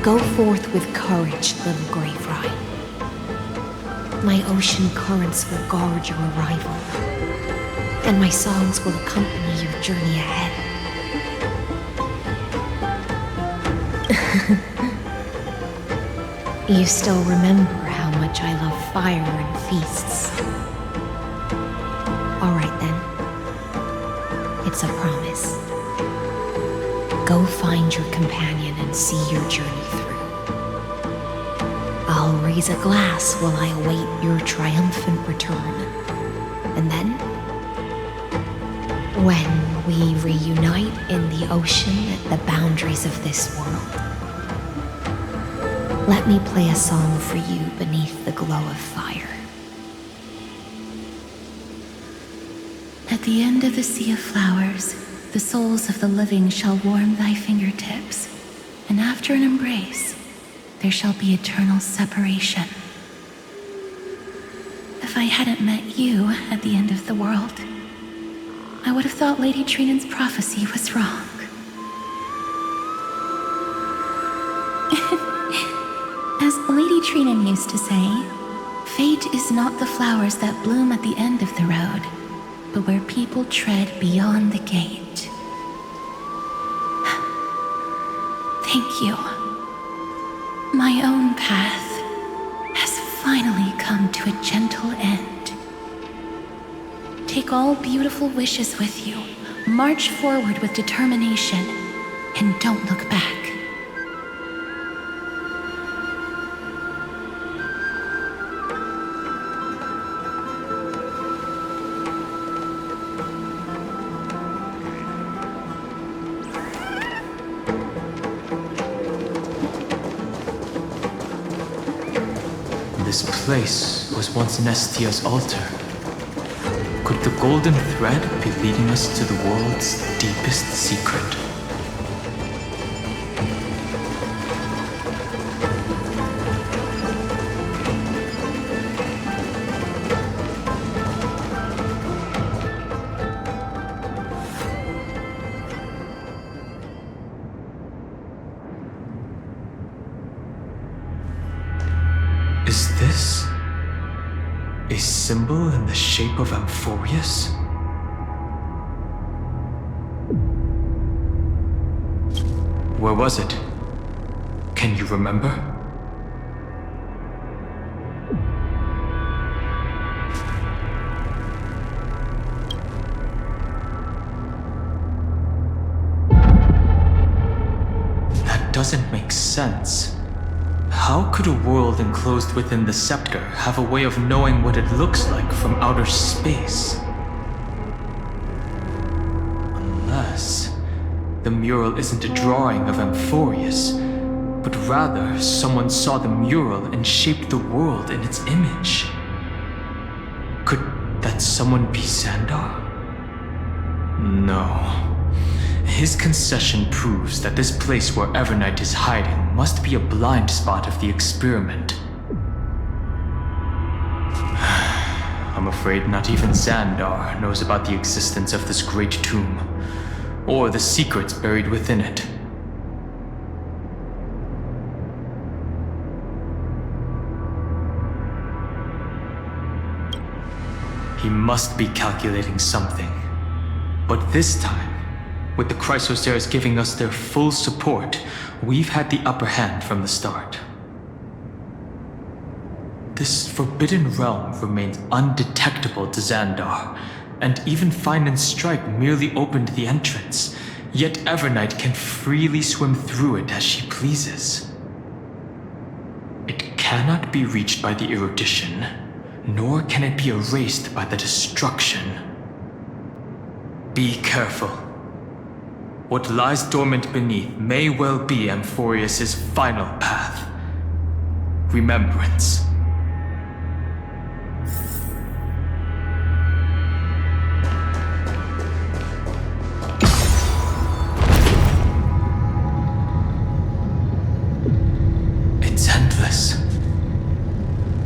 Go forth with courage, little grave rye. My ocean currents will guard your arrival, and my songs will accompany your journey ahead. You still remember how much I love fire and feasts. All right then. It's a promise. Go find your companion and see your journey through. I'll raise a glass while I await your triumphant return. And then, when we reunite in the ocean at the boundaries of this world, let me play a song for you beneath the glow of fire. At the end of the sea of flowers, the souls of the living shall warm thy fingertips, and after an embrace, there shall be eternal separation. If I hadn't met you at the end of the world, I would have thought Lady Trinan's prophecy was wrong. As Lady Trinan used to say, fate is not the flowers that bloom at the end of the road, but where people tread beyond the gate. Thank you. My own path has finally come to a gentle end. Take all beautiful wishes with you, march forward with determination, and don't look back. This place was once Nestia's altar. Could the golden thread be leading us to the world's deepest secret? Is this a symbol in the shape of Amphorius? Where was it? Can you remember? That doesn't make sense. How could a world enclosed within the scepter have a way of knowing what it looks like from outer space? Unless the mural isn't a drawing of Amphorius, but rather someone saw the mural and shaped the world in its image. Could that someone be Xandar? No. His concession proves that this place where Evernight is hiding must be a blind spot of the experiment. I'm afraid not even Xandar knows about the existence of this great tomb, or the secrets buried within it. He must be calculating something. But this time, with the Chrysoceres giving us their full support, we've had the upper hand from the start. This forbidden realm remains undetectable to Xandar, and even Fine and Stripe merely opened the entrance, yet Evernight can freely swim through it as she pleases. It cannot be reached by the erudition, nor can it be erased by the destruction. Be careful. What lies dormant beneath may well be Amphorius' final path. Remembrance. It's endless.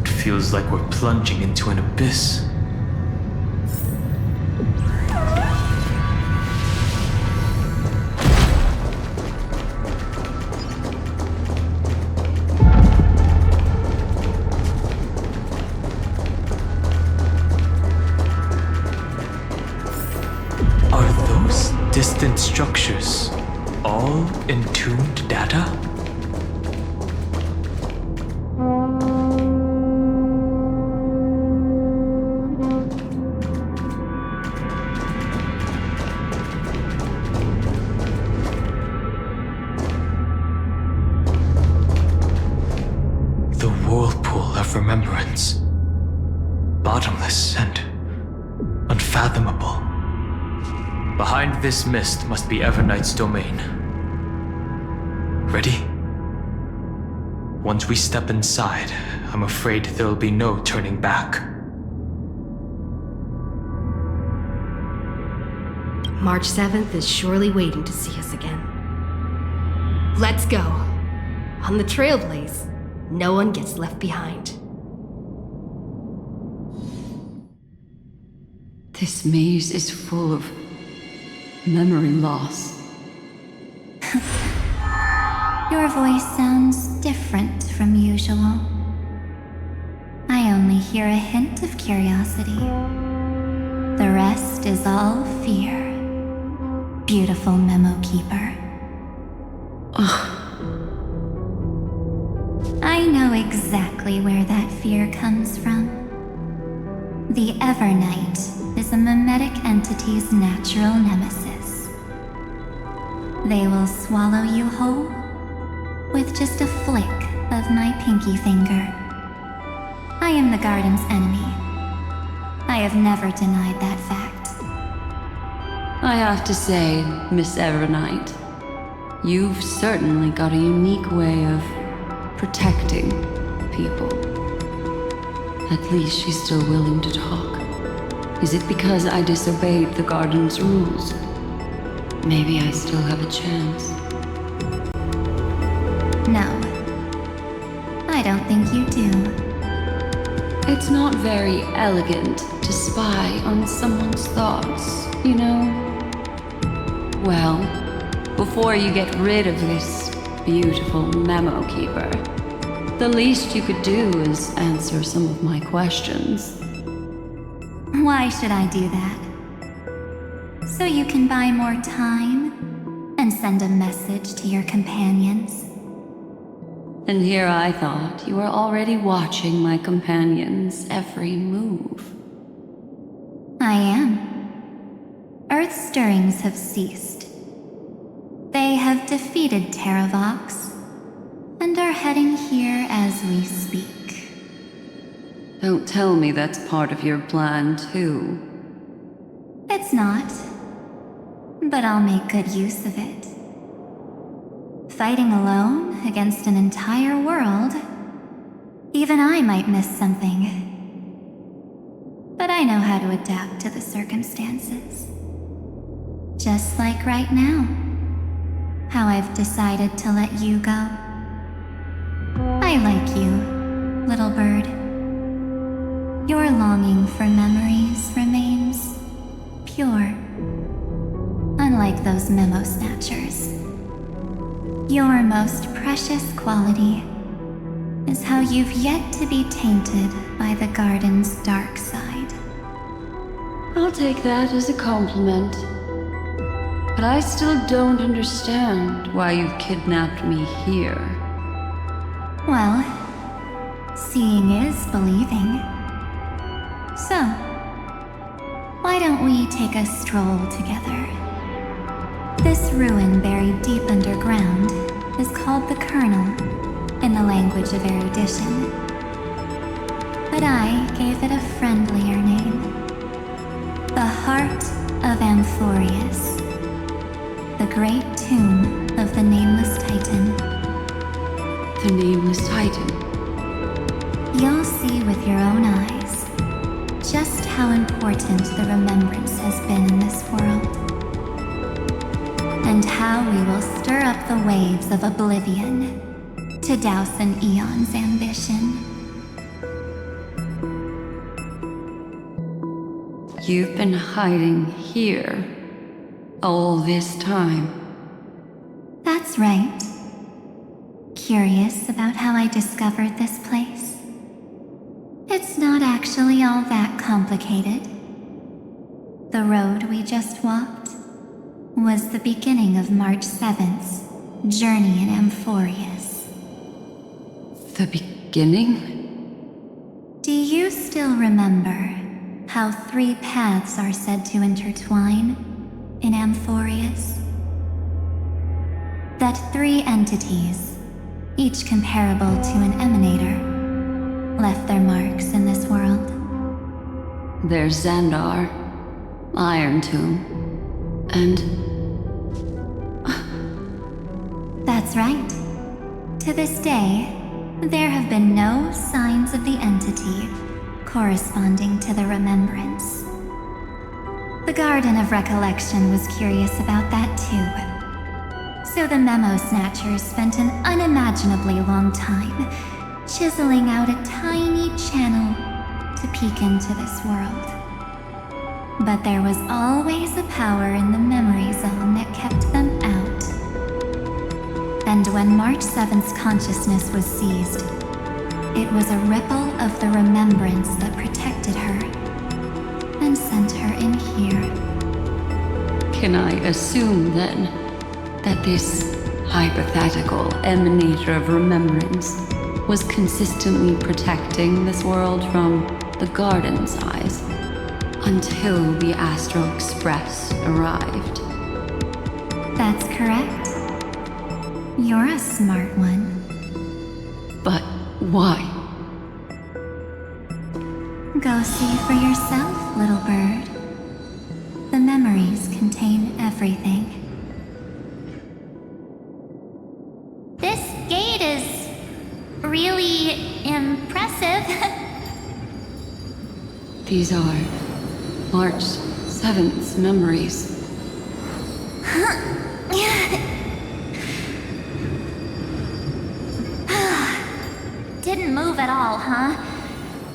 It feels like we're plunging into an abyss. distant structures, all entombed data? The whirlpool of remembrance. Bottomless and unfathomable. Behind this mist must be Evernight's domain. Ready? Once we step inside, I'm afraid there'll be no turning back. March 7th is surely waiting to see us again. Let's go. On the Trailblaze, no one gets left behind. This maze is full of memory loss. Your voice sounds different from usual. I only hear a hint of curiosity. The rest is all fear. Beautiful memo keeper. I know exactly where that fear comes from. The Evernight is a mimetic entity's natural nemesis. They will swallow you whole with just a flick of my pinky finger. I am the garden's enemy. I have never denied that fact. I have to say, Miss Evernight, you've certainly got a unique way of protecting people. At least she's still willing to talk. Is it because I disobeyed the garden's rules? Maybe I still have a chance. No, I don't think you do. It's not very elegant to spy on someone's thoughts, you know? Well, before you get rid of this beautiful memo keeper, the least you could do is answer some of my questions. Why should I do that? So you can buy more time and send a message to your companions? And here I thought you were already watching my companion's every move. I am. Earth's stirrings have ceased. They have defeated Terravox and are heading here as we speak. Don't tell me that's part of your plan, too. It's not, but I'll make good use of it. Fighting alone against an entire world, even I might miss something. But I know how to adapt to the circumstances. Just like right now, how I've decided to let you go. I like you, little bird. Your longing for memories remains pure, unlike those memo snatchers. Your most precious quality is how you've yet to be tainted by the garden's dark side. I'll take that as a compliment. But I still don't understand why you've kidnapped me here. Well, seeing is believing. So, why don't we take a stroll together? This ruin buried deep underground is called the Kernel, in the language of erudition. But I gave it a friendlier name. The Heart of Amphorius. The great tomb of the Nameless Titan. The Nameless Titan. You'll see with your own eyes just how important the remembrance has been in this world. And how we will stir up the waves of oblivion to douse an eon's ambition. You've been hiding here all this time. That's right. Curious about how I discovered this place? It's not actually all that complicated. The road we just walked was the beginning of March 7th's journey in Amphorius. The beginning? Do you still remember how 3 paths are said to intertwine in Amphorius? That 3 entities, each comparable to an emanator, left their marks in this world. There's Xandar, Iron Tomb, and... That's right. To this day, there have been no signs of the entity corresponding to the remembrance. The Garden of Recollection was curious about that too. So the Memo Snatchers spent an unimaginably long time chiseling out a tiny channel to peek into this world. But there was always a power in the memory zone that kept them out. And when March 7th's consciousness was seized, it was a ripple of the remembrance that protected her and sent her in here. Can I assume, then, that this hypothetical emanator of remembrance was consistently protecting this world from the Garden's eyes until the Astral Express arrived? That's correct. You're a smart one. But why? Go see for yourself, little bird. The memories contain everything. This gate is really impressive. These are March 7th's memories. Didn't move at all, huh?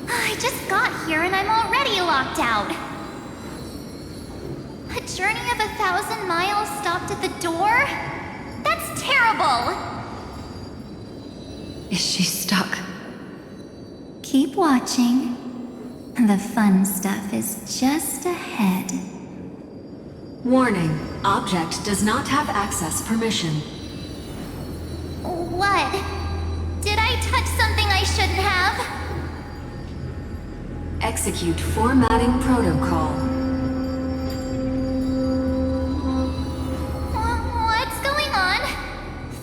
I just got here and I'm already locked out. A journey of 1,000 miles stopped at the door? That's terrible! Is she stuck? Keep watching. The fun stuff is just ahead. Warning. Object does not have access permission. What? Did I touch something I shouldn't have? Execute formatting protocol. What's going on?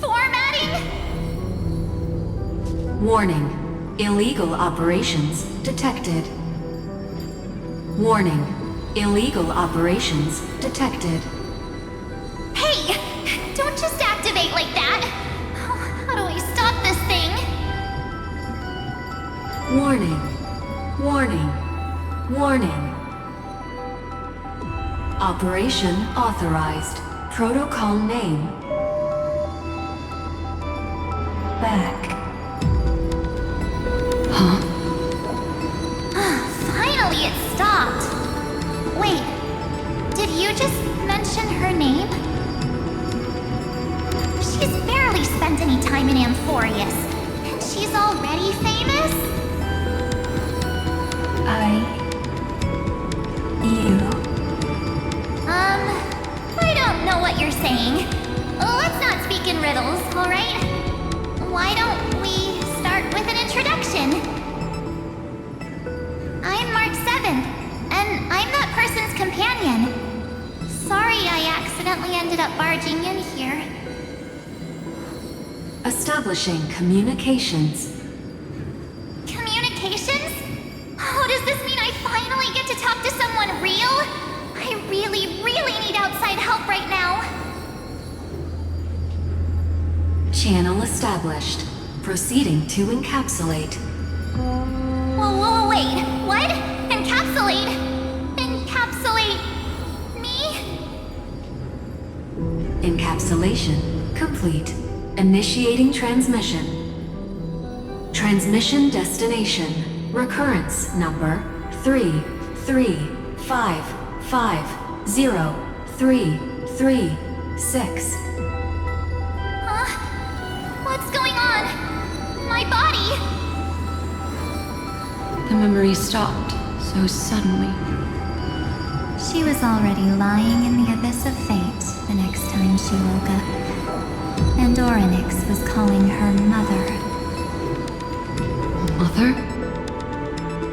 Formatting? Warning. Illegal operations detected. Warning. Illegal operations detected. Hey! Don't just activate like that! How do I stop this thing? Warning. Warning. Warning. Operation authorized. Protocol name. Back. Huh? Finally, it stopped. Wait, did you just mention her name? She's barely spent any time in Amphorius, and she's already famous? I don't know what you're saying. Let's not speak in riddles, alright? Why don't we start with an introduction? I'm March 7th, and I'm that person's companion. Sorry I accidentally ended up barging in here. Establishing communications. Communications? Oh, does this mean I finally get to talk to someone real? I really need outside help right now. Channel established. Proceeding to encapsulate. Whoa, wait. What? Encapsulate? Encapsulate me? Encapsulation complete. Initiating transmission. Transmission destination. Recurrence number 335503336. Huh? What's going on? My body? The memory stopped so suddenly. She was already lying in the abyss of fate the next time she woke up, and Orynyx was calling her mother. Mother?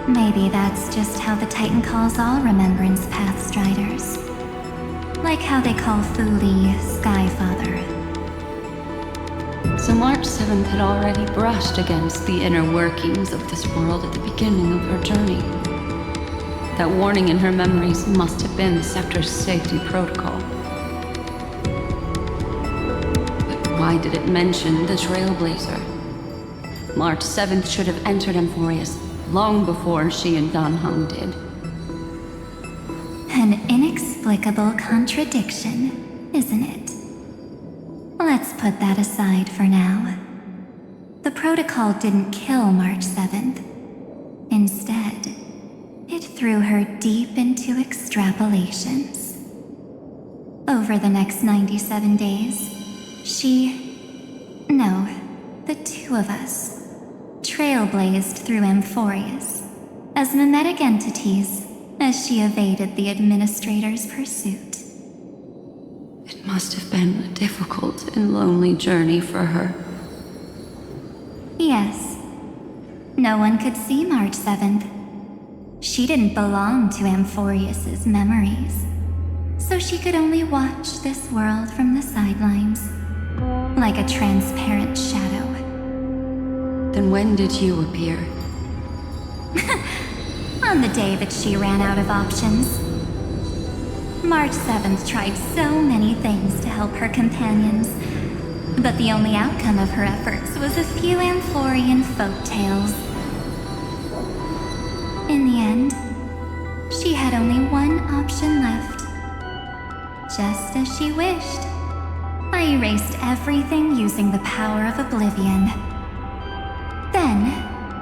Maybe that's just how the Titan calls all Remembrance Path Striders. Like how they call Thule Skyfather. So March 7th had already brushed against the inner workings of this world at the beginning of her journey. That warning in her memories must have been the Sector's safety protocol. But why did it mention the Trailblazer? March 7th should have entered Amphorius long before she and Danhung did. An inexplicable contradiction, isn't it? Let's put that aside for now. The protocol didn't kill March 7th. Instead, it threw her deep into extrapolations. Over the next 97 days, the two of us, trailblazed through Amphorius as mimetic entities as she evaded the Administrator's pursuit. It must have been a difficult and lonely journey for her. Yes. No one could see March 7th. She didn't belong to Amphorius's memories, so she could only watch this world from the sidelines, like a transparent shadow. Then when did you appear? On the day that she ran out of options. March 7th tried so many things to help her companions, but the only outcome of her efforts was a few Amphorian folktales. In the end, she had only one option left. Just as she wished, I erased everything using the power of oblivion. Then,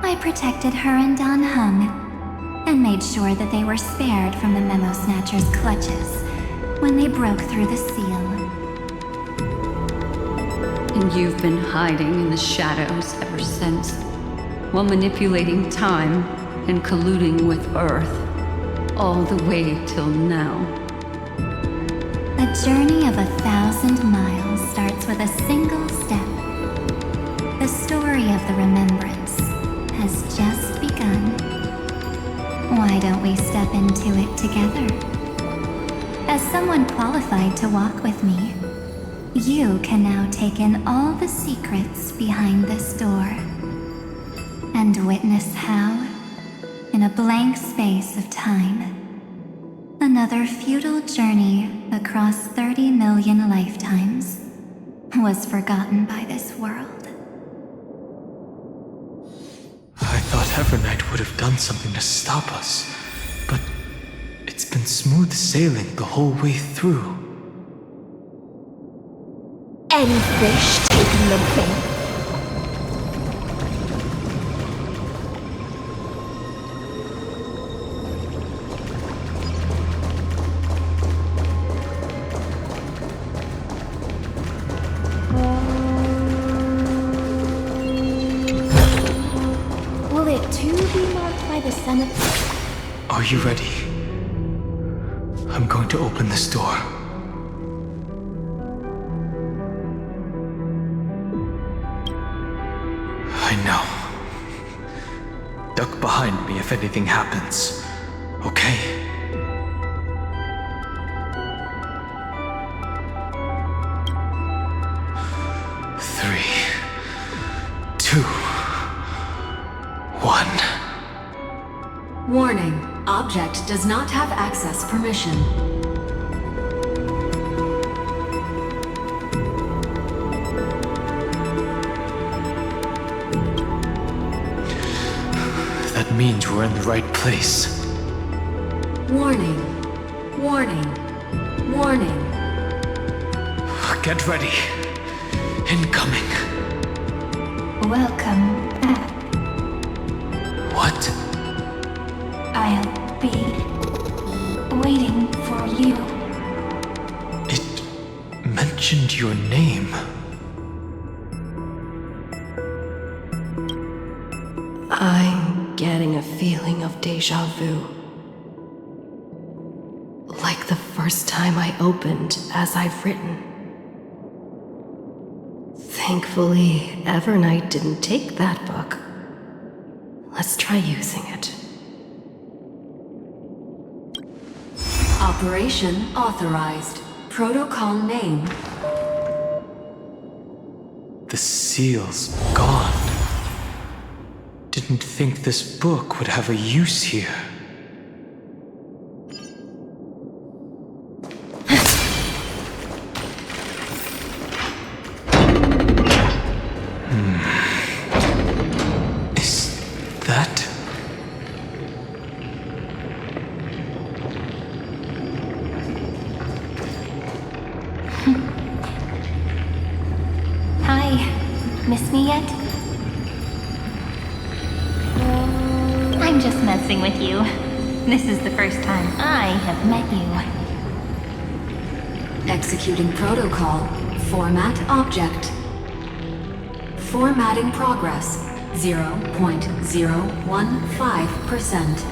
I protected her and Danhung, and made sure that they were spared from the Memo Snatcher's clutches when they broke through the seal. And you've been hiding in the shadows ever since, while manipulating time and colluding with Earth, all the way till now. A journey of 1,000 miles starts with a single step. The story of the Remembrance has just begun. Why don't we step into it together? As someone qualified to walk with me, you can now take in all the secrets behind this door and witness how, in a blank space of time, another futile journey across 30 million lifetimes was forgotten by this world. I thought Evernight would have done something to stop us, but it's been smooth sailing the whole way through. Any fish taking the bait? Will it too be marked by the sun of... Are you ready? I'm going to open this door. I know. Duck behind me if anything happens, okay? Three, 2, 1. Warning. Object does not have access permission. That means we're in the right place. Warning. Warning. Warning. Get ready. Incoming. Welcome back. What? I'll be waiting for you. It mentioned your name. I'm getting a feeling of deja vu. Like the first first time I opened as I've written. Thankfully, Evernight didn't take that book. Let's try using it. Operation authorized. Protocol name. The seal's gone. Didn't think this book would have a use here. Is that... Hi. Miss me yet? I'm just messing with you. This is the first time I have met you. Executing protocol. Format object. Formatting progress. 0.015%.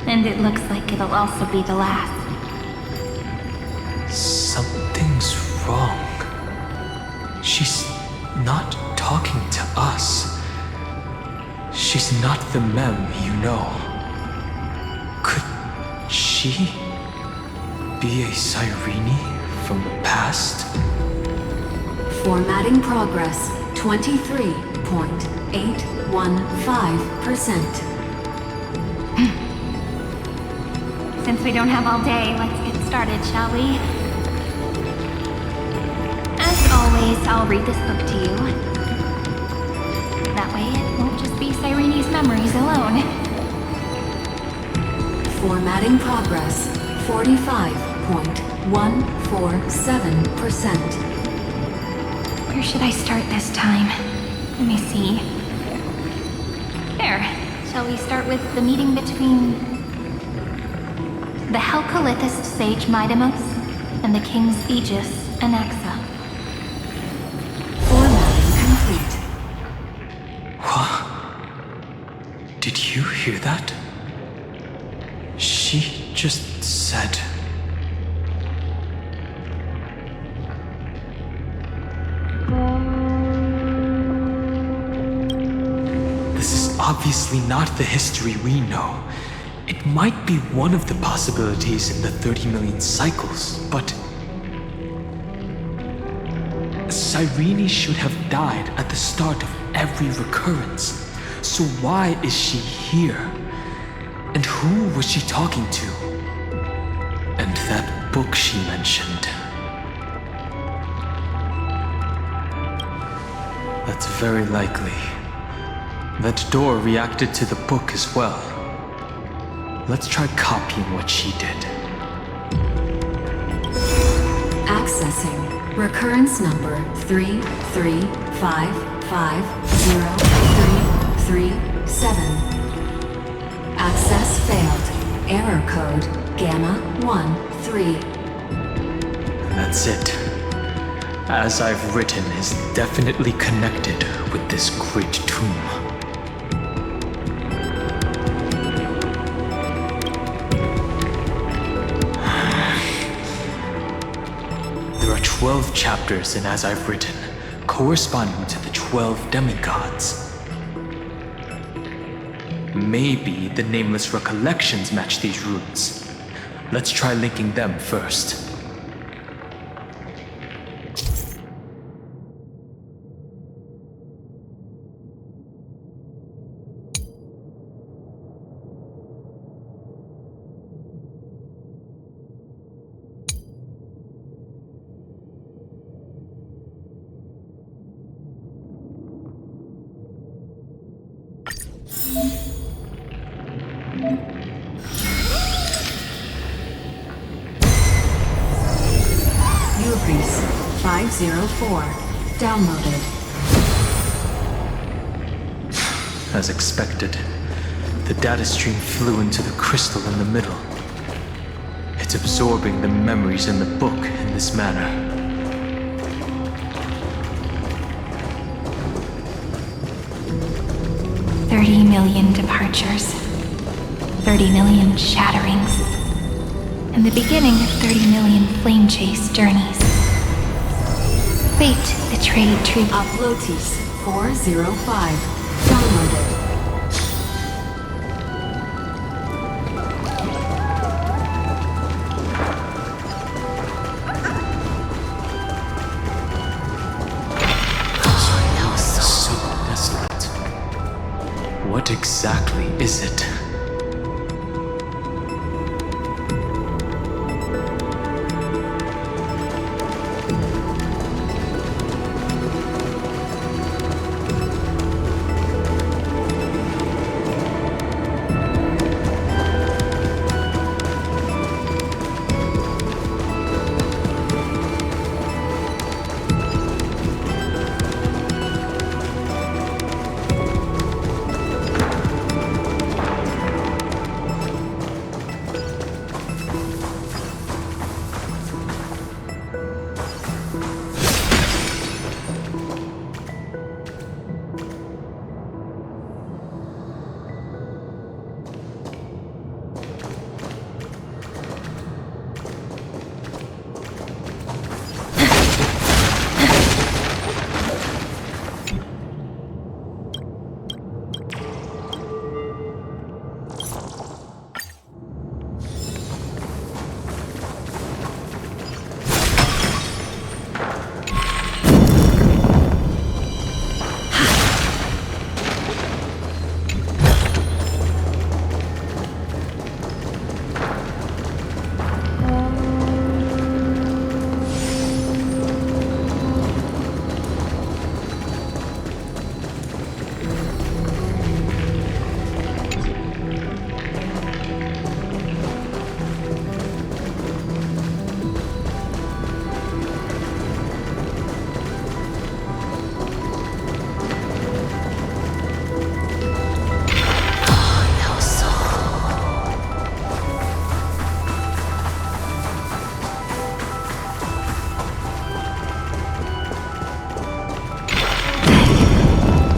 And it looks like it'll also be the last. Something's wrong. She's not talking to us. She's not the Mem you know. Could she be a Cyrene from the past? Formatting progress. 23.815%. Since we don't have all day, let's get started, shall we? As always, I'll read this book to you. That way it won't just be Cyrene's memories alone. Formatting progress. 45.147%. Where should I start this time? Let me see. There. Shall we start with the meeting between the Helcolithist sage Midamos and the king's Aegis, Anaxa? Formatting complete. What? Did you hear that? She just said... This is obviously not the history we know. It might be one of the possibilities in the 30 million cycles, but... Cyrene should have died at the start of every recurrence. So why is she here? And who was she talking to? And that book she mentioned. That's very likely. That door reacted to the book as well. Let's try copying what she did. Accessing. Recurrence number 335503337. Access failed. Error code Gamma 13. That's it. As I've written is definitely connected with this great tomb. There are 12 chapters in As I've Written, corresponding to the 12 demigods. Maybe the nameless recollections match these runes. Let's try linking them first. Ubris 504. Downloaded. As expected, the data stream flew into the crystal in the middle. It's absorbing the memories in the book in this manner. $30 million departures. 30 million shatterings. and the beginning of 30 million flame chase journeys. Fate betrayed true. Uploads 405. Downloaded. So desolate. What exactly is it?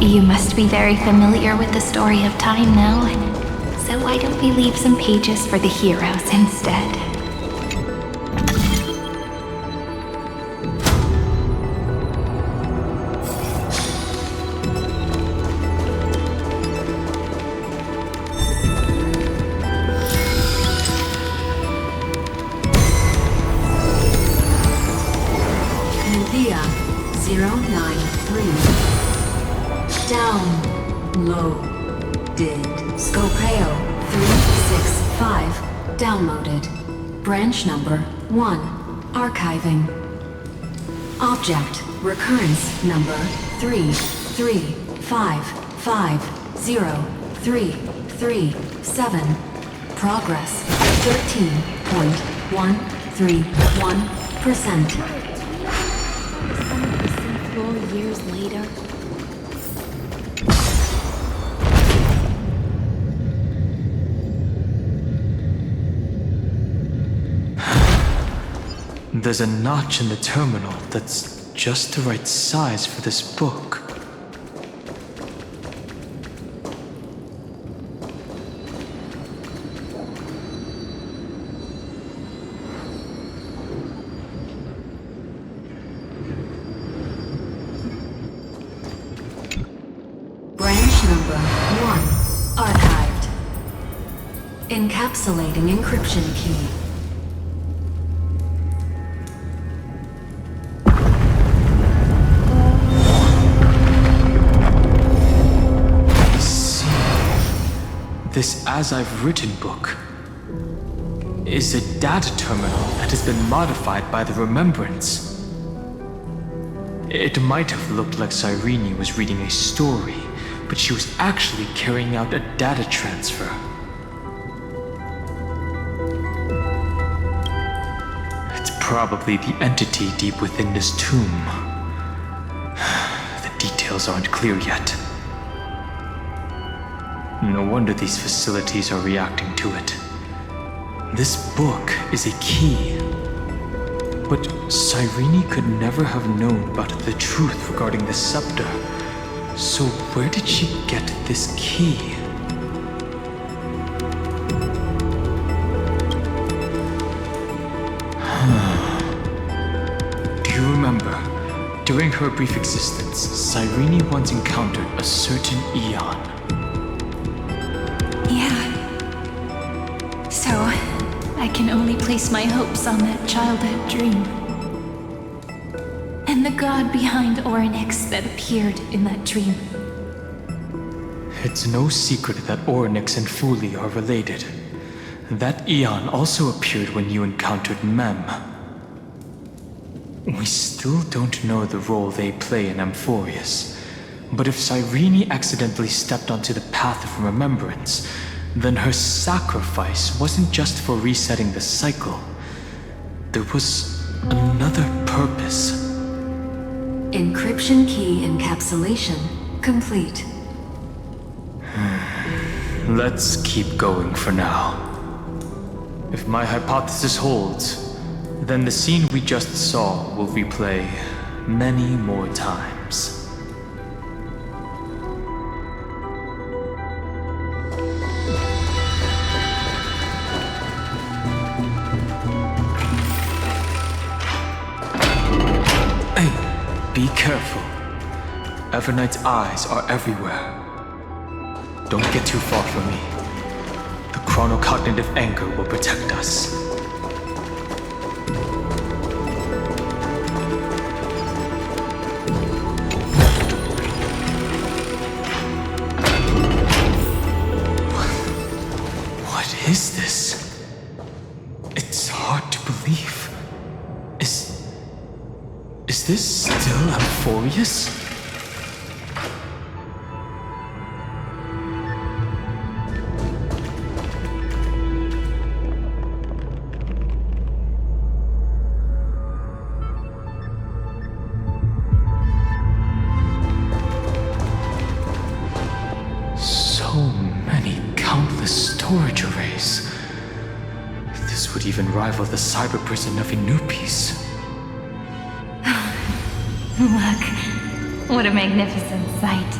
You must be very familiar with the story of time now, so why don't we leave some pages for the heroes instead? India 093. Downloaded. Scopeo 365. Downloaded. Branch number 1. Archiving. Object recurrence number 335503337. Progress 13.131%. 4 years later. There's a notch in the terminal that's just the right size for this book. Branch number 1. Archived. Encapsulating encryption key. This As I've Written book is a data terminal that has been modified by the Remembrance. It might have looked like Cyrene was reading a story, but she was actually carrying out a data transfer. It's probably the entity deep within this tomb. The details aren't clear yet. No wonder these facilities are reacting to it. This book is a key. But Cyrene could never have known about the truth regarding the scepter. So where did she get this key? During her brief existence, Cyrene once encountered a certain Eon. Yeah. So, I can only place my hopes on that childhood dream. And the god behind Orynyx that appeared in that dream. It's no secret that Orynyx and Fuli are related. That Eon also appeared when you encountered Mem. We still don't know the role they play in Amphorius, but if Cyrene accidentally stepped onto the path of remembrance, then her sacrifice wasn't just for resetting the cycle. There was another purpose. Encryption key encapsulation complete. Let's keep going for now. If my hypothesis holds, then the scene we just saw will replay many more times. Hey, be careful. Evernight's eyes are everywhere. Don't get too far from me. The chronocognitive anchor will protect us. What is this? It's hard to believe. Is this still Amphorius? Storage arrays. This would even rival the cyber prison of Inupis. Look, what a magnificent sight.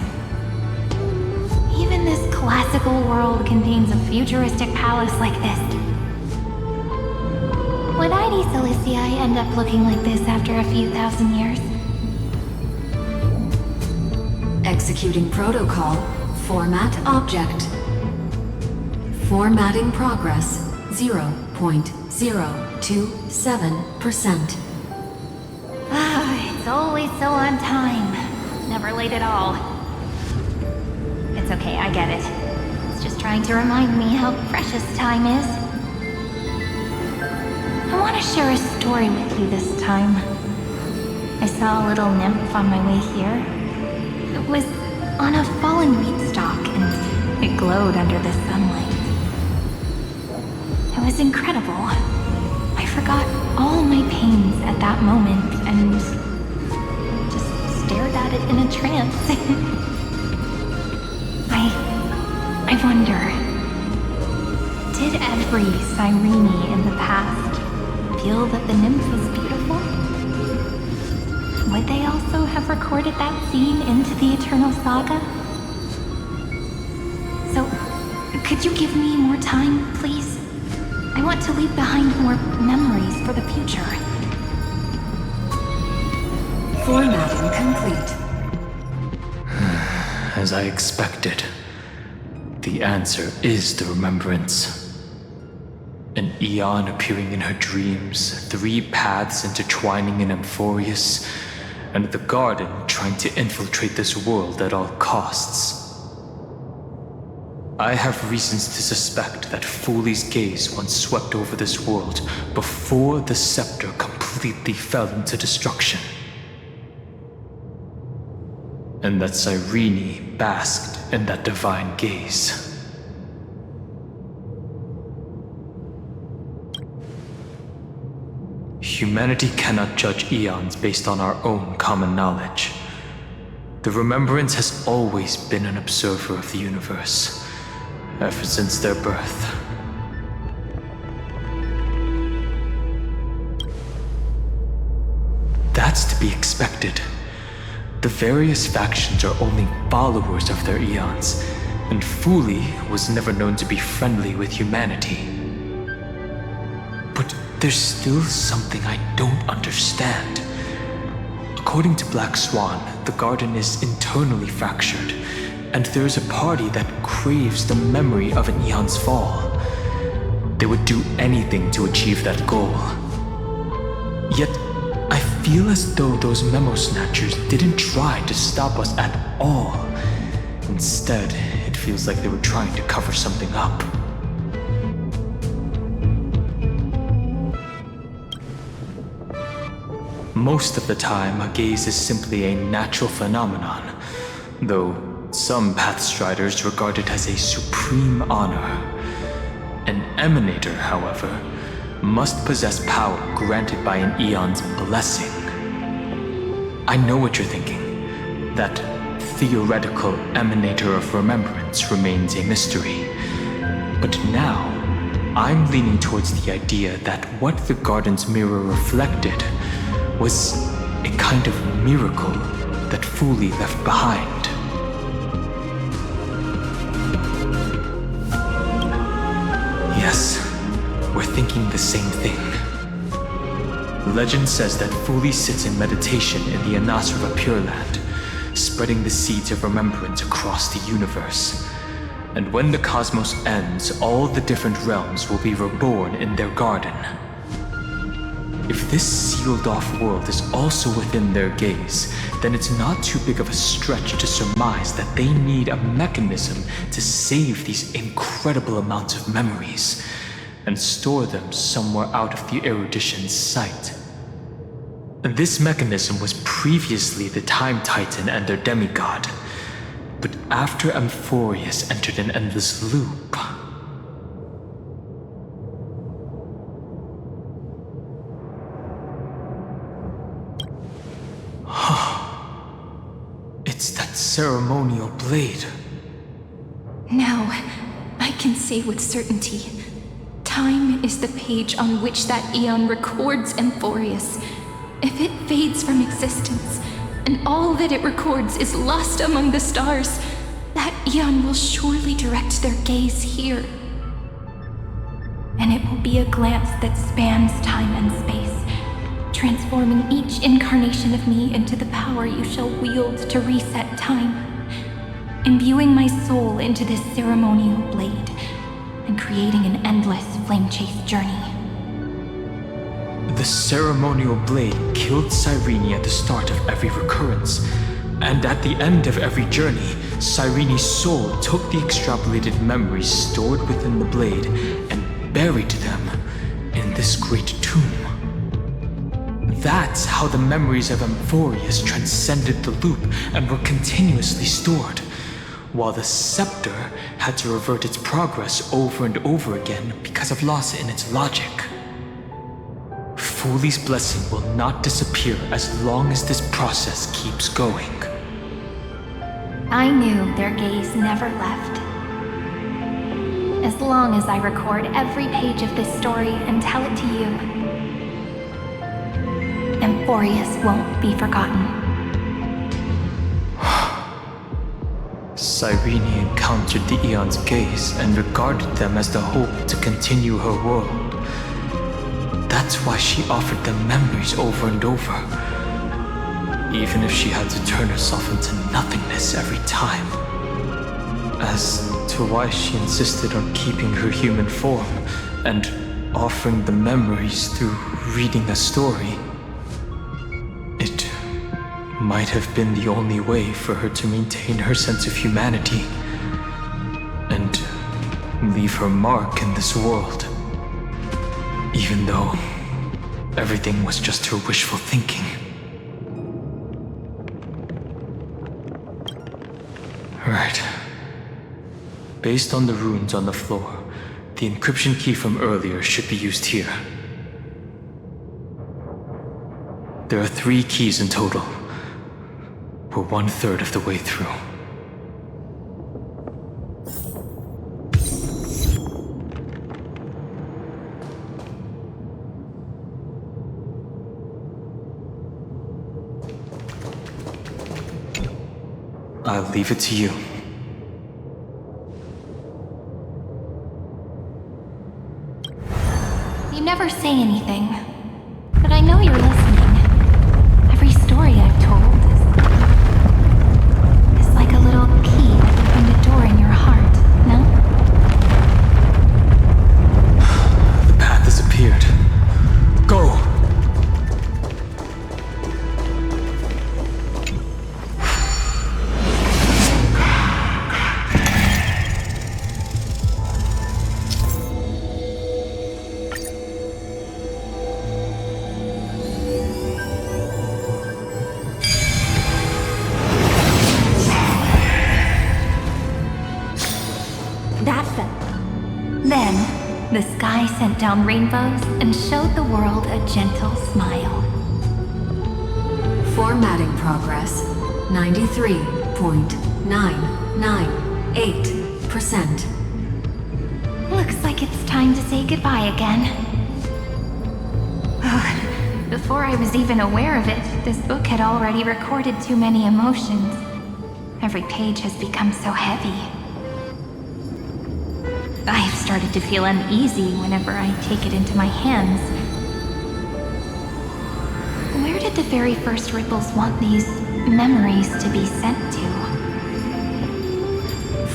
Even this classical world contains a futuristic palace like this. Would ID Ciliciae end up looking like this after a few thousand years? Executing protocol. Format object. Formatting progress 0.027%. It's always so on time. Never late at all. It's okay, I get it. It's just trying to remind me how precious time is. I want to share a story with you this time. I saw a little nymph on my way here. It was on a fallen wheat stalk and it glowed under the sunlight. It was incredible. I forgot all my pains at that moment and just stared at it in a trance. I wonder, did every Cyrene in the past feel that the nymph was beautiful? Would they also have recorded that scene into the Eternal Saga? So, could you give me more time, please? I want to leave behind more memories for the future. Formatting complete. As I expected, the answer is the remembrance. An Eon appearing in her dreams, 3 paths intertwining in Amphorius, and the Garden trying to infiltrate this world at all costs. I have reasons to suspect that Fuli's gaze once swept over this world before the scepter completely fell into destruction. And that Cyrene basked in that divine gaze. Humanity cannot judge eons based on our own common knowledge. The Remembrance has always been an observer of the universe, ever since their birth. That's to be expected. The various factions are only followers of their eons, and Fuli was never known to be friendly with humanity. But there's still something I don't understand. According to Black Swan, the garden is internally fractured, and there is a party that craves the memory of an eon's fall. They would do anything to achieve that goal. Yet, I feel as though those memo snatchers didn't try to stop us at all. Instead, it feels like they were trying to cover something up. Most of the time, a gaze is simply a natural phenomenon, though some Pathstriders regard it as a supreme honor. An emanator, however, must possess power granted by an eon's blessing. I know what you're thinking. That theoretical emanator of remembrance remains a mystery. But now, I'm leaning towards the idea that what the garden's mirror reflected was a kind of miracle that Fuli left behind. Yes, we're thinking the same thing. Legend says that Fuli sits in meditation in the Anasrava Pure Land, spreading the seeds of remembrance across the universe. And when the cosmos ends, all the different realms will be reborn in their garden. If this sealed-off world is also within their gaze, then it's not too big of a stretch to surmise that they need a mechanism to save these incredible amounts of memories and store them somewhere out of the erudition's sight. This mechanism was previously the Time Titan and their demigod, but after Amphorius entered an endless loop, it's that ceremonial blade. Now, I can say with certainty, time is the page on which that eon records Amphorius. If it fades from existence, and all that it records is lost among the stars, that eon will surely direct their gaze here. And it will be a glance that spans time and space, transforming each incarnation of me into the power you shall wield to reset time, imbuing my soul into this ceremonial blade, and creating an endless flame-chase journey. The ceremonial blade killed Cyrene at the start of every recurrence, and at the end of every journey, Cyrene's soul took the extrapolated memories stored within the blade and buried them in this great tomb. That's how the memories of Amphorius transcended the loop and were continuously stored, while the scepter had to revert its progress over and over again because of loss in its logic. Fuli's blessing will not disappear as long as this process keeps going. I knew their gaze never left. As long as I record every page of this story and tell it to you, Amphorius won't be forgotten. Cyrene encountered the Eon's gaze and regarded them as the hope to continue her world. That's why she offered them memories over and over, even if she had to turn herself into nothingness every time. As to why she insisted on keeping her human form and offering the memories through reading a story, it might have been the only way for her to maintain her sense of humanity and leave her mark in this world. Even though everything was just her wishful thinking. Right. Based on the runes on the floor, the encryption key from earlier should be used here. There are 3 keys in total. We're 1/3 of the way through. I'll leave it to you. You never say anything, but I know you're listening. Every story story I've told is like a little key that opened a door in your heart, no? The path has appeared. Go! That fell. Then, the sky sent down rainbows and showed the world a gentle smile. Formatting progress 93.998%. Looks like it's time to say goodbye again. Before I was even aware of it, this book had already recorded too many emotions. Every page has become so heavy. I've started to feel uneasy whenever I take it into my hands. Where did the very first ripples want these memories to be sent to?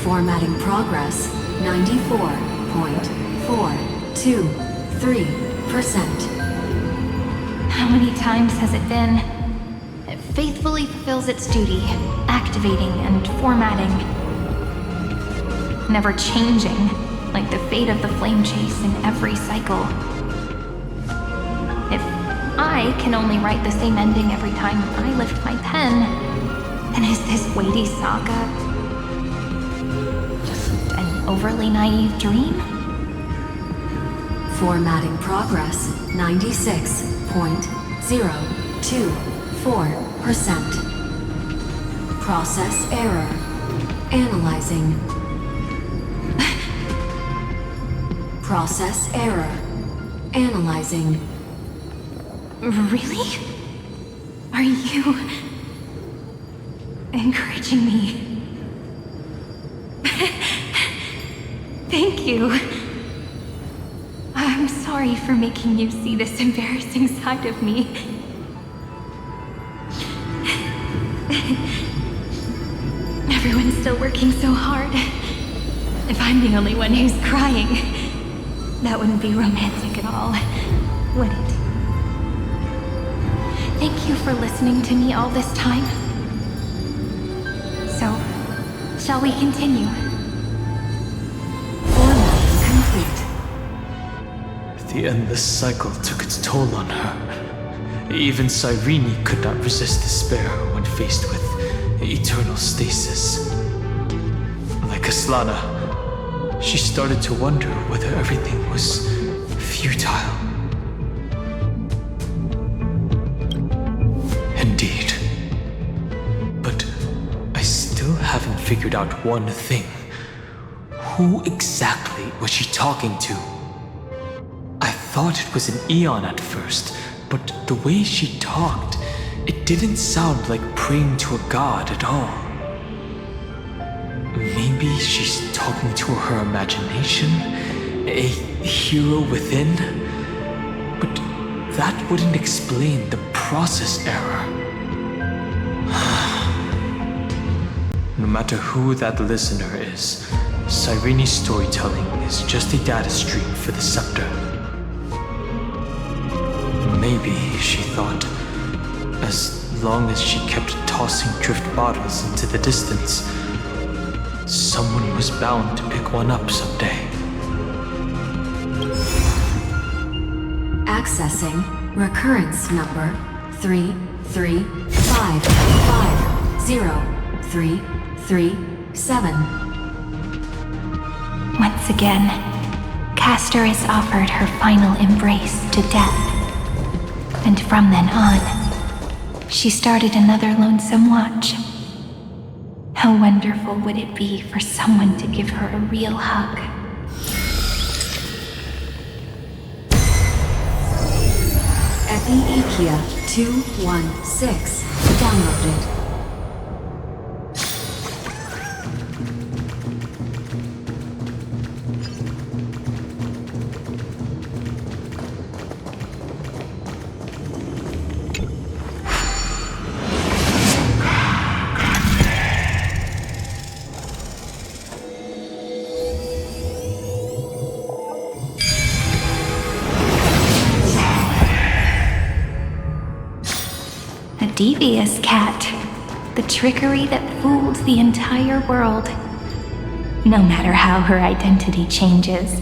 Formatting progress 94.423%. How many times has it been? It faithfully fulfills its duty, activating and formatting. Never changing, like the fate of the flame chase in every cycle. If I can only write the same ending every time I lift my pen, then is this weighty saga just an overly naive dream? Formatting progress 96.024%. Process error. Analyzing. Process error. Analyzing. Really? Are you encouraging me? Thank you. I'm sorry for making you see this embarrassing side of me. Everyone's still working so hard. If I'm the only one who's crying, that wouldn't be romantic at all, would it? Thank you for listening to me all this time. So, shall we continue? Formatting complete. The endless cycle took its toll on her. Even Cyrene could not resist despair when faced with eternal stasis. Like Aslana, she started to wonder whether everything was futile. Indeed. But I still haven't figured out one thing. Who exactly was she talking to? I thought it was an Eon at first, but the way she talked, it didn't sound like praying to a god at all. Maybe she's talking to her imagination, a hero within, but that wouldn't explain the process error. No matter who that listener is, Cyrene's storytelling is just a data stream for the scepter. Maybe, she thought, as long as she kept tossing drift bottles into the distance, someone was bound to pick one up someday. Accessing recurrence number 335503337. Once again, Castor is offered her final embrace to death. And from then on, she started another lonesome watch. How wonderful would it be for someone to give her a real hug? Epi-Ikia 216 downloaded. devious cat. The trickery that fooled the entire world. No matter how her identity changes,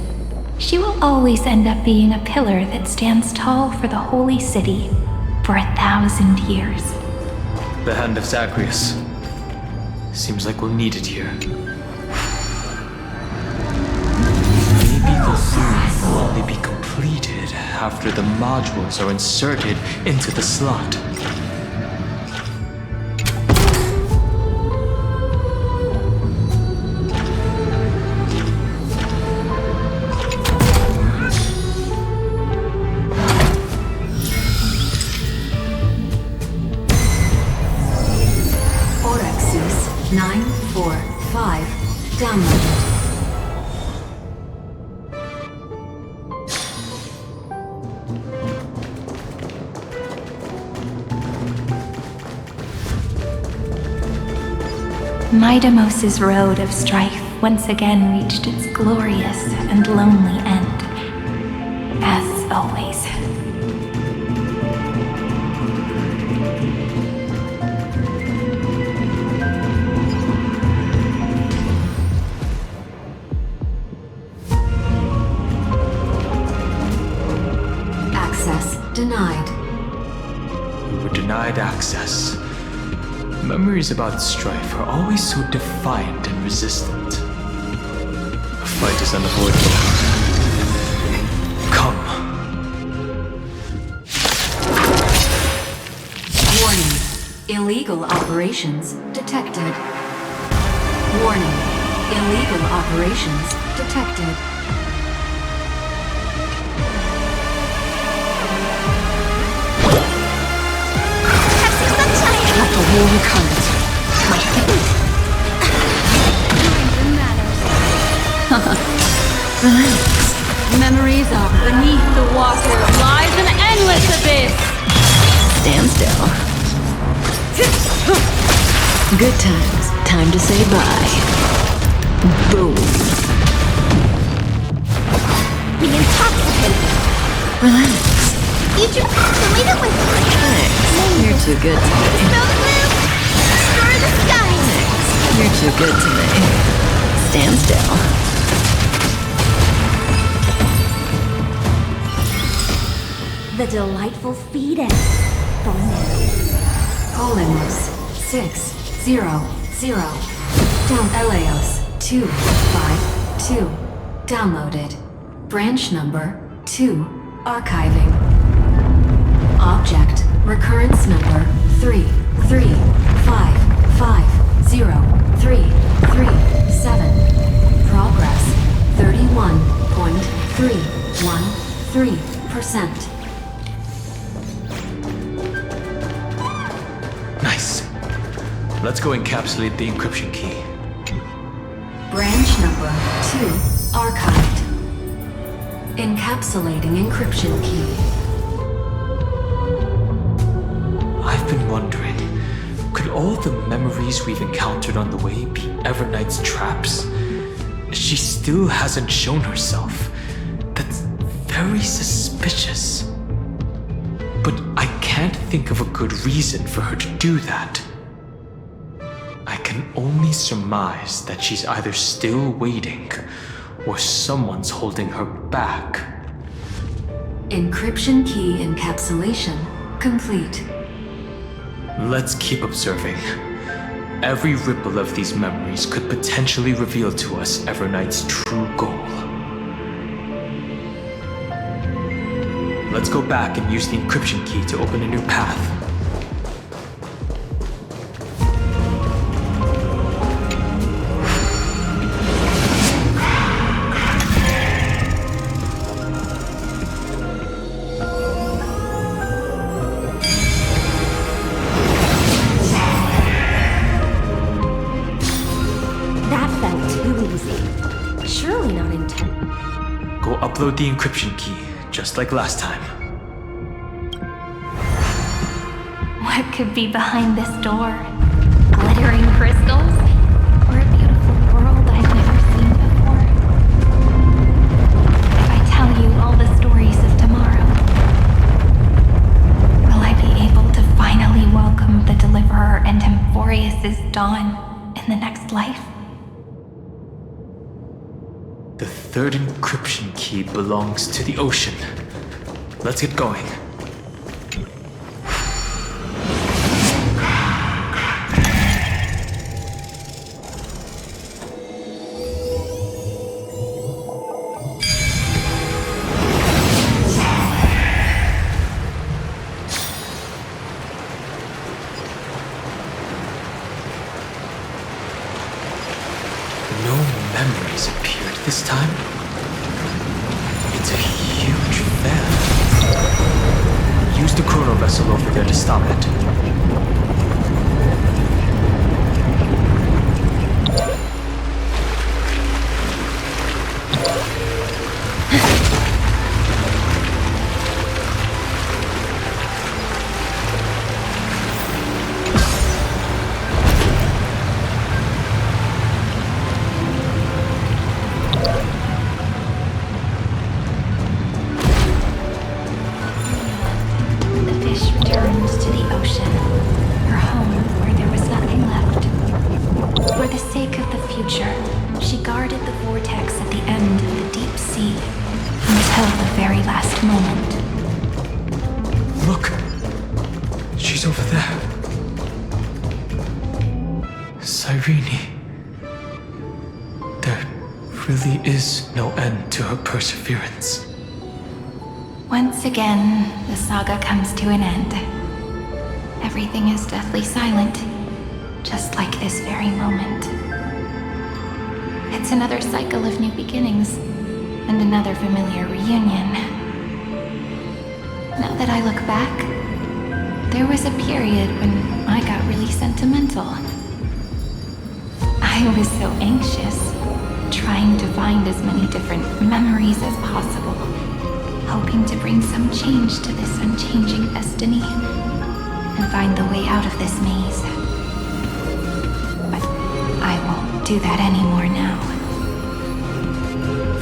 she will always end up being a pillar that stands tall for the holy city for 1,000 years. The hand of Zagreus. Seems like we'll need it here. Maybe the loop will only be completed after the modules are inserted into the slot. Orexus 945 downloaded. Midamos's road of strife once again reached its glorious and lonely end. As always. Access denied. We were denied access. Memories about strife are always so defiant and resistant. A fight is unavoidable. Come. Warning. Illegal operations detected. Warning. Illegal operations detected. Like a warm current. My favorite. Relax. Memories are beneath the water lies an endless abyss. Stand still. Good times. Time to say bye. Boom. The intoxicant. Relax. You just the leader with Thanks. You're too good to me. Smell the blue. Stir the sky. You're too good to me. Stand still. The delightful fetus. For now. Polemos 600. Down Eleos 252. Downloaded. Branch number 2. Archiving. Object recurrence number 335503337. Progress 31.313%. Nice. Let's go encapsulate the encryption key. Branch number 2 archived. Encapsulating encryption key. I've been wondering, could all the memories we've encountered on the way be Evernight's traps? She still hasn't shown herself. That's very suspicious. But I can't think of a good reason for her to do that. I can only surmise that she's either still waiting or someone's holding her back. Encryption key encapsulation complete. Let's keep observing. Every ripple of these memories could potentially reveal to us Evernight's true goal. Let's go back and use the encryption key to open a new path. That felt too easy. Surely not intent. Go upload the encryption key, just like last time. What could be behind this door? Glittering crystals? Or a beautiful world I've never seen before? If I tell you all the stories of tomorrow, will I be able to finally welcome faces dawn in the next life. The third encryption key belongs to the ocean. Let's get going. No memories appeared this time. It's a huge fan. Use the chrono vessel over there to stop it. The fish returns to the ocean, her home where there was nothing left. For the sake of the future, she guarded the vortex at the end of the deep sea until the very last moment. Look! She's over there. Cyrene. There really is no end to her perseverance. Once again, the saga comes to an end. Everything is deathly silent, just like this very moment. It's another cycle of new beginnings, and another familiar reunion. Now that I look back, there was a period when I got really sentimental. I was so anxious, trying to find as many different memories as possible, hoping to bring some change to this unchanging destiny and find the way out of this maze. But I won't do that anymore now.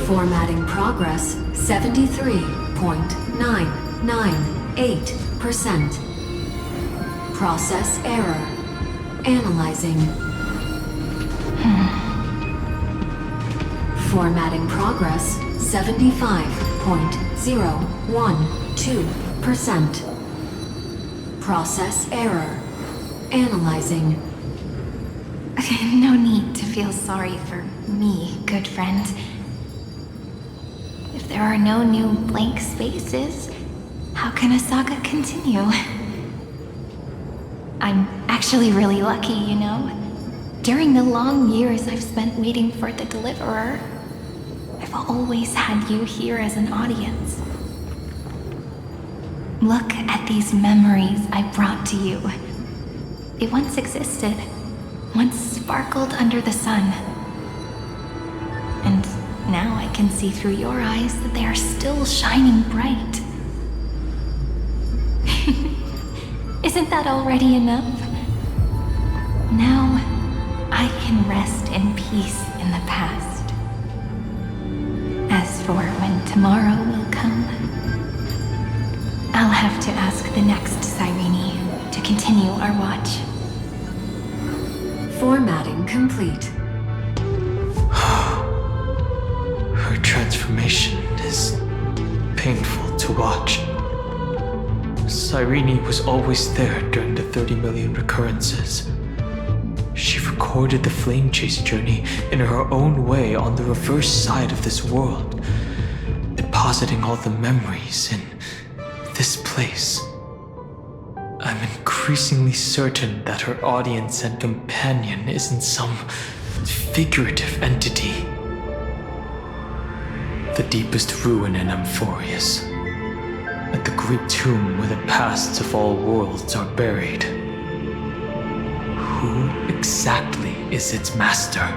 Formatting progress 73.998%. Process error. Analyzing. Formatting progress 75.012%. Process error. Analyzing. No need to feel sorry for me, good friend. If there are no new blank spaces, how can a saga continue? I'm actually really lucky, you know? During the long years I've spent waiting for the Deliverer, I've always had you here as an audience. Look at these memories I brought to you. They once existed, once sparkled under the sun. And now I can see through your eyes that they are still shining bright. Isn't that already enough? Now, I can rest in peace in the past. As for when tomorrow will come, I'll have to ask the next Cyrene to continue our watch. Formatting complete. Her transformation is painful to watch. Cyrene was always there during the 30 million recurrences. She recorded the flame chase journey in her own way on the reverse side of this world, depositing all the memories in this place. I'm increasingly certain that her audience and companion isn't some figurative entity. The deepest ruin in Amphorius, at the great tomb where the pasts of all worlds are buried. Who exactly is its master?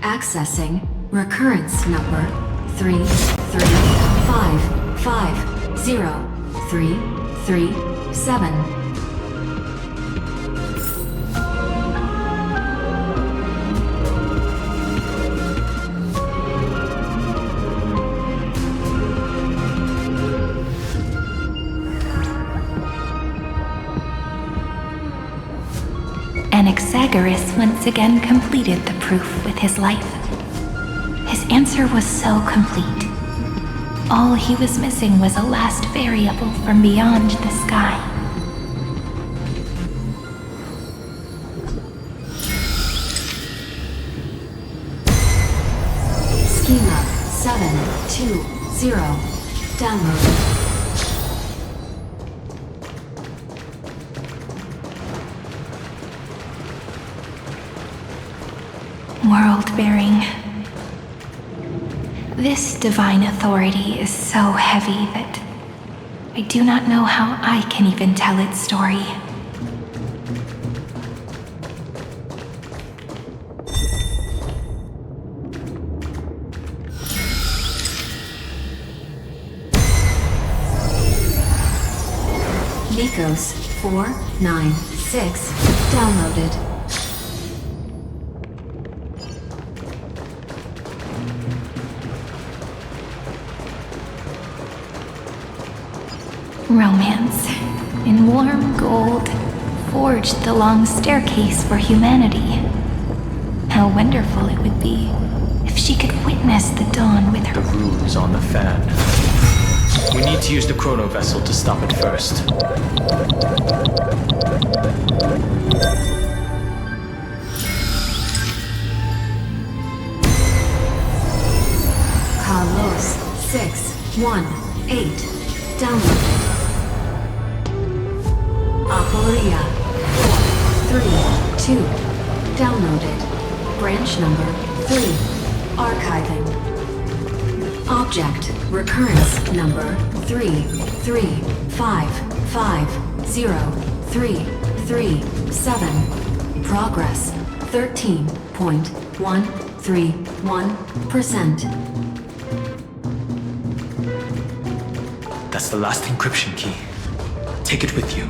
Accessing recurrence number 335503337. Pythagoras once again completed the proof with his life. His answer was so complete. All he was missing was a last variable from beyond the sky. Schema 720. Download. World-bearing. This divine authority is so heavy that I do not know how I can even tell its story. Nikos 496 downloaded. Romance, in warm gold, forged the long staircase for humanity. How wonderful it would be if she could witness the dawn with her. The runes on the fan. We need to use the chrono vessel to stop it first. Carlos 618 downloaded. Aporia 432 downloaded. Branch number 3 archiving. Object recurrence number 335503337. Progress 13.131%. That's the last encryption key. Take it with you.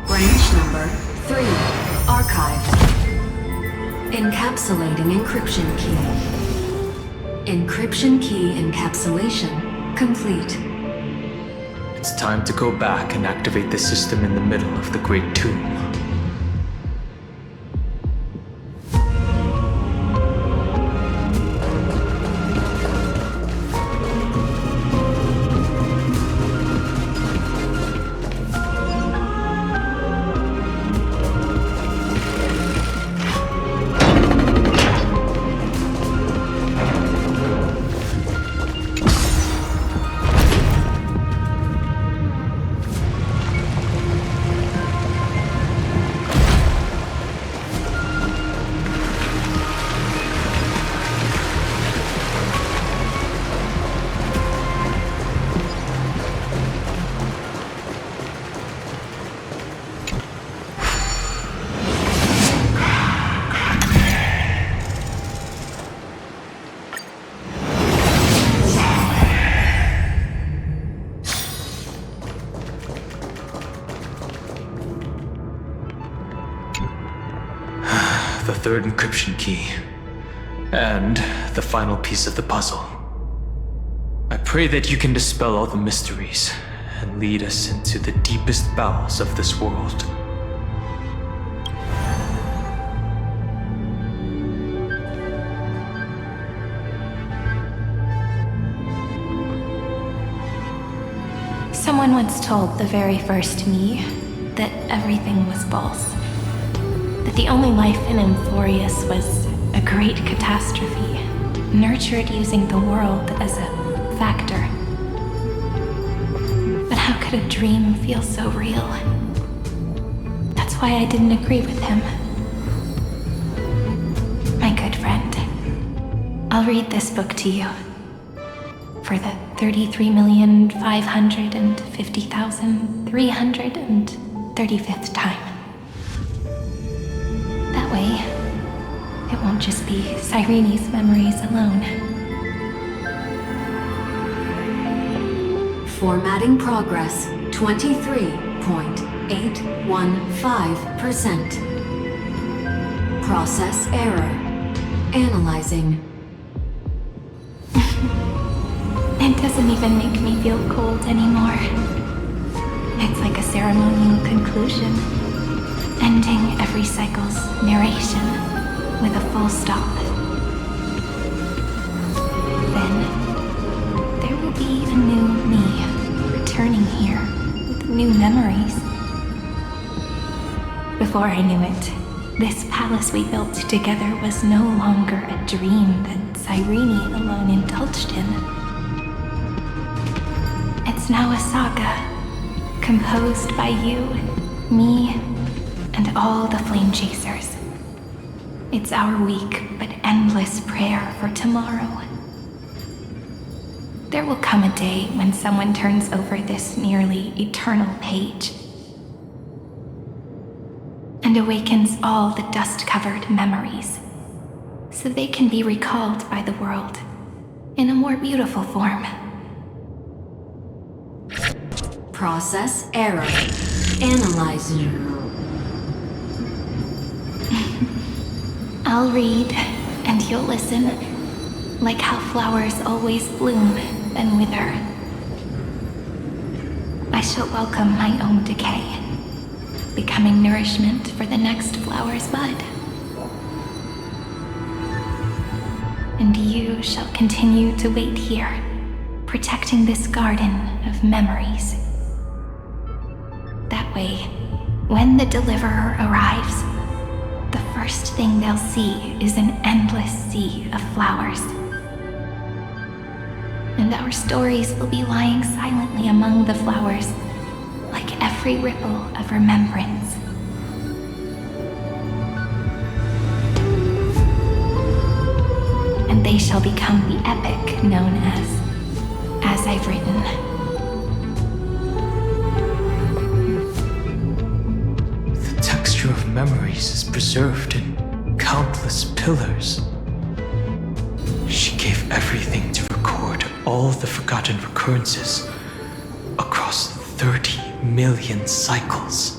Branch number 3 archived. Encapsulating encryption key. Encryption key encapsulation complete. It's time to go back and activate the system in the middle of the Great Tomb. The third encryption key, and the final piece of the puzzle. I pray that you can dispel all the mysteries and lead us into the deepest bowels of this world. Someone once told the very first me that everything was false. That the only life in Amphorius was a great catastrophe, nurtured using the world as a factor. But how could a dream feel so real? That's why I didn't agree with him. My good friend, I'll read this book to you. For the 33,550,335th time. That way, it won't just be Cyrene's memories alone. Formatting progress 23.815%. Process error. Analyzing. It doesn't even make me feel cold anymore. It's like a ceremonial conclusion. ending every cycle's narration with a full stop. Then, there will be a new me returning here with new memories. Before I knew it, this palace we built together was no longer a dream that Cyrene alone indulged in. It's now a saga, composed by you, me, and all the flame chasers. It's our weak but endless prayer for tomorrow. There will come a day when someone turns over this nearly eternal page and awakens all the dust-covered memories, so they can be recalled by the world in a more beautiful form. Process error. Analyzing. I'll read, and you'll listen, like how flowers always bloom and wither. I shall welcome my own decay, becoming nourishment for the next flower's bud. And you shall continue to wait here, protecting this garden of memories. That way, when the deliverer arrives, the first thing they'll see is an endless sea of flowers. And our stories will be lying silently among the flowers, like every ripple of remembrance. And they shall become the epic known as I've written. The texture of memories is preserved in countless pillars. She gave everything to record all the forgotten recurrences across 30 million cycles.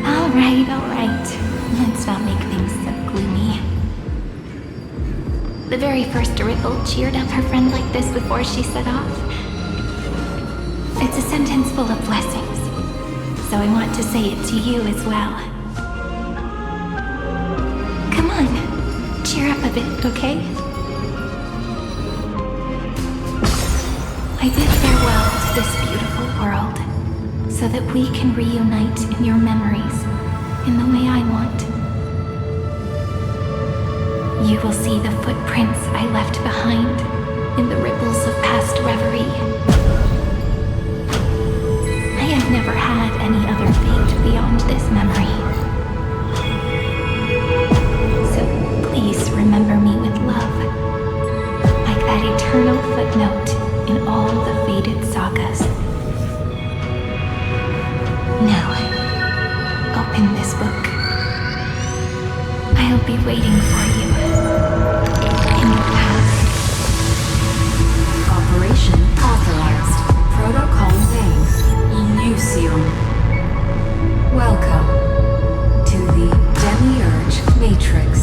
All right. Let's not make things so gloomy. The very first Ripple cheered up her friend like this before she set off. It's a sentence full of blessings, so I want to say it to you as well. Come on, cheer up a bit, okay? I bid farewell to this beautiful world, so that we can reunite in your memories in the way I want. You will see the footprints I left behind in the ripples of past reverie. I have never had any other fate beyond this memory. So please remember me with love, like that eternal footnote in all the faded sagas. Now, open this book. I'll be waiting for you in the past. Operation authorized. Protocol name, Lucium. Welcome to the Demiurge Matrix.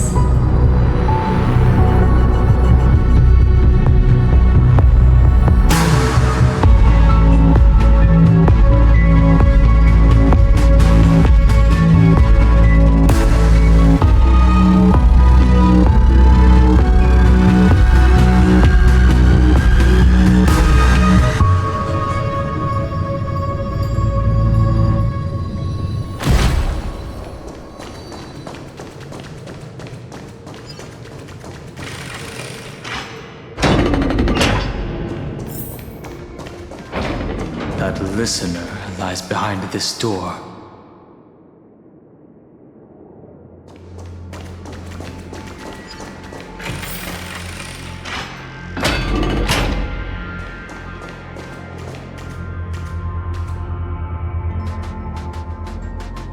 That listener lies behind this door.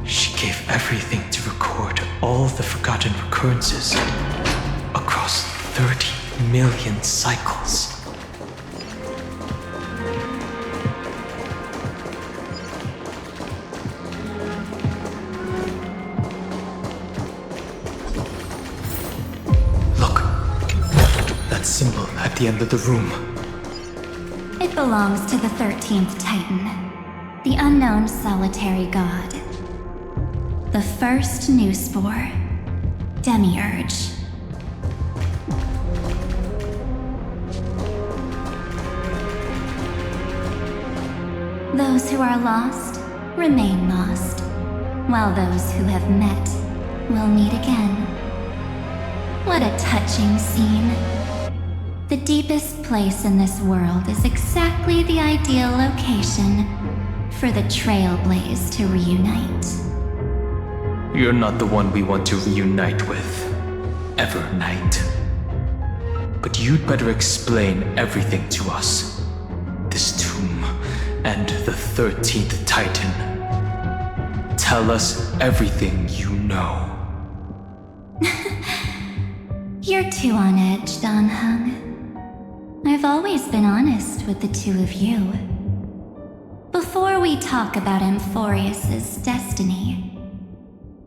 She gave everything to record all the forgotten recurrences across 30 million cycles. that symbol at the end of the room? It belongs to the 13th Titan, the unknown solitary god. The first new spore, Demiurge. Those who are lost remain lost, while those who have met will meet again. What a touching scene. The deepest place in this world is exactly the ideal location for the Trailblaze to reunite. You're not the one we want to reunite with, Evernight. But you'd better explain everything to us. This tomb and the 13th Titan. Tell us everything you know. You're too on edge, Don Hung. I've always been honest with the two of you. Before we talk about Amphorius's destiny,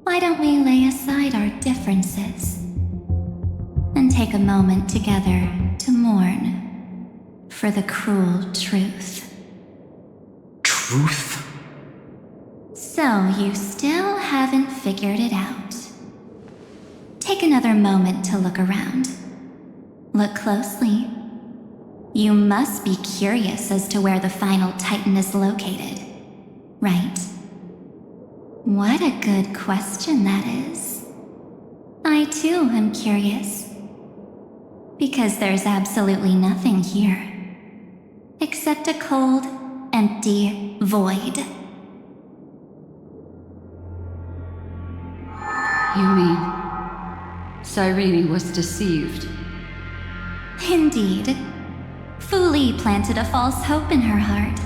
why don't we lay aside our differences and take a moment together to mourn for the cruel truth? Truth? So you still haven't figured it out. Take another moment to look around. Look closely. You must be curious as to where the final Titan is located, right? What a good question that is. I too am curious. Because there's absolutely nothing here. Except a cold, empty void. You mean Cyrene was deceived? Indeed. Fu Li planted a false hope in her heart,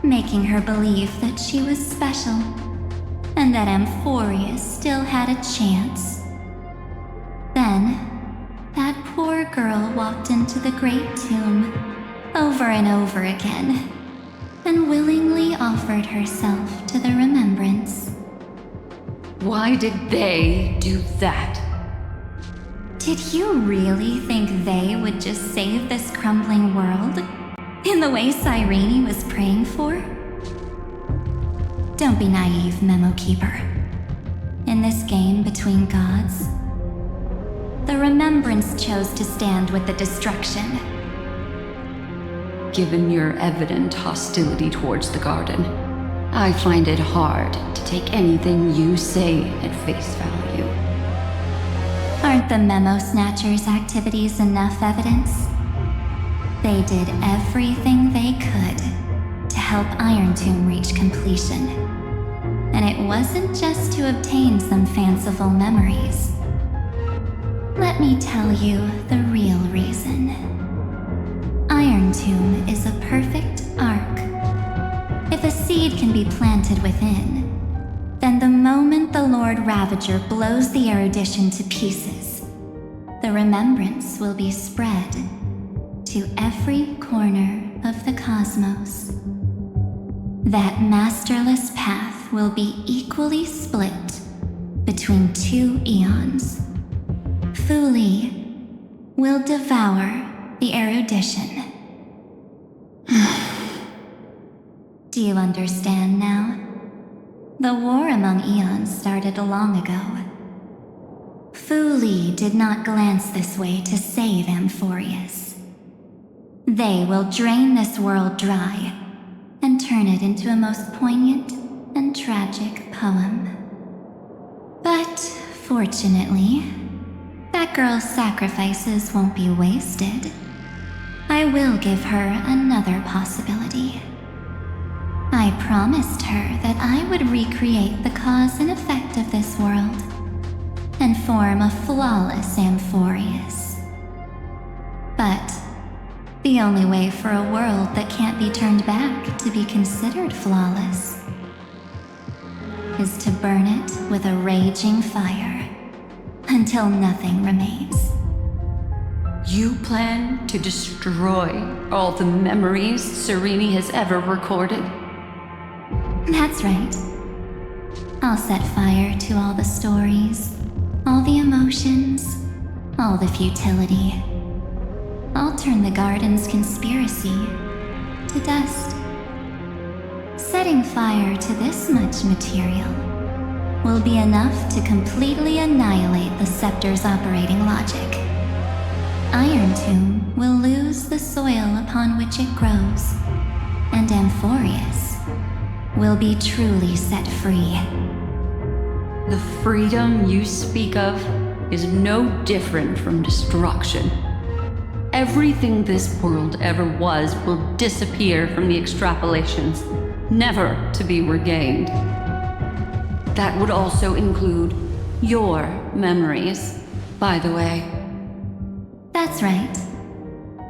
making her believe that she was special, and that Amphorius still had a chance. Then, that poor girl walked into the Great Tomb over and over again, and willingly offered herself to the remembrance. Why did they do that? Did you really think they would just save this crumbling world? In the way Cyrene was praying for? Don't be naive, Memo Keeper. In this game between gods, the Remembrance chose to stand with the destruction. Given your evident hostility towards the garden, I find it hard to take anything you say at face value. Aren't the Memo Snatchers' activities enough evidence? They did everything they could to help Iron Tomb reach completion. And it wasn't just to obtain some fanciful memories. Let me tell you the real reason. Iron Tomb is a perfect arc. If a seed can be planted within, then the moment the Lord Ravager blows the erudition to pieces, the remembrance will be spread to every corner of the cosmos. That masterless path will be equally split between two eons. Fu Li will devour the erudition. Do you understand now? The war among eons started long ago. Fu Li did not glance this way to save Amphorius. They will drain this world dry and turn it into a most poignant and tragic poem. But fortunately, that girl's sacrifices won't be wasted. I will give her another possibility. I promised her that I would recreate the cause and effect of this world and form a flawless Amphorius. But the only way for a world that can't be turned back to be considered flawless is to burn it with a raging fire until nothing remains. You plan to destroy all the memories Cyrene has ever recorded? That's right. I'll set fire to all the stories, all the emotions, all the futility. turn the garden's conspiracy to dust. Setting fire to this much material will be enough to completely annihilate the scepter's operating logic. Iron Tomb will lose the soil upon which it grows, and Amphorius will be truly set free. The freedom you speak of is no different from destruction. Everything this world ever was will disappear from the extrapolations, never to be regained. That would also include your memories, by the way. That's right.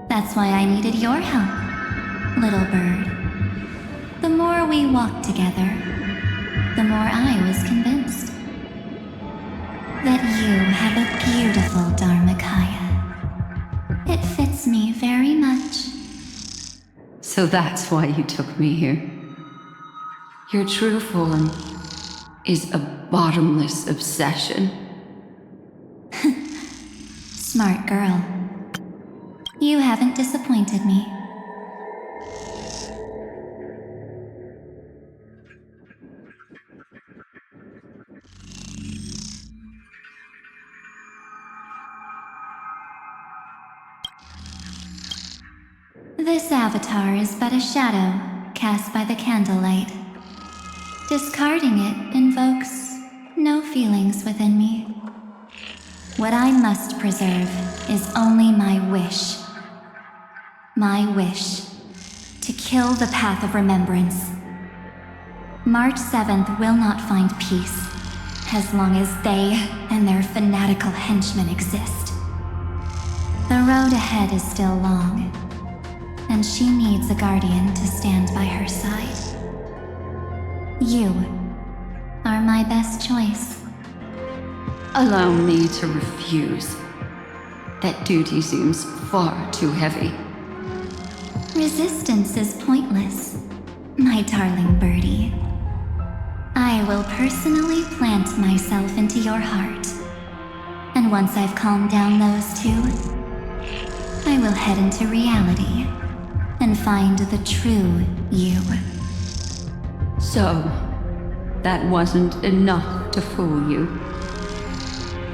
That's why I needed your help, little bird. The more we walked together, the more I was convinced that you have a beautiful Dharmakaya. It fits me very much. So that's why you took me here. Your true form is a bottomless obsession. Smart girl. You haven't disappointed me. This avatar is but a shadow cast by the candlelight. Discarding it invokes no feelings within me. What I must preserve is only my wish. My wish to kill the path of remembrance. March 7th will not find peace as long as they and their fanatical henchmen exist. The road ahead is still long, and she needs a guardian to stand by her side. You are my best choice. Allow me to refuse. That duty seems far too heavy. Resistance is pointless, my darling birdie. I will personally plant myself into your heart, and once I've calmed down those two, I will head into reality and find the true you. So, that wasn't enough to fool you.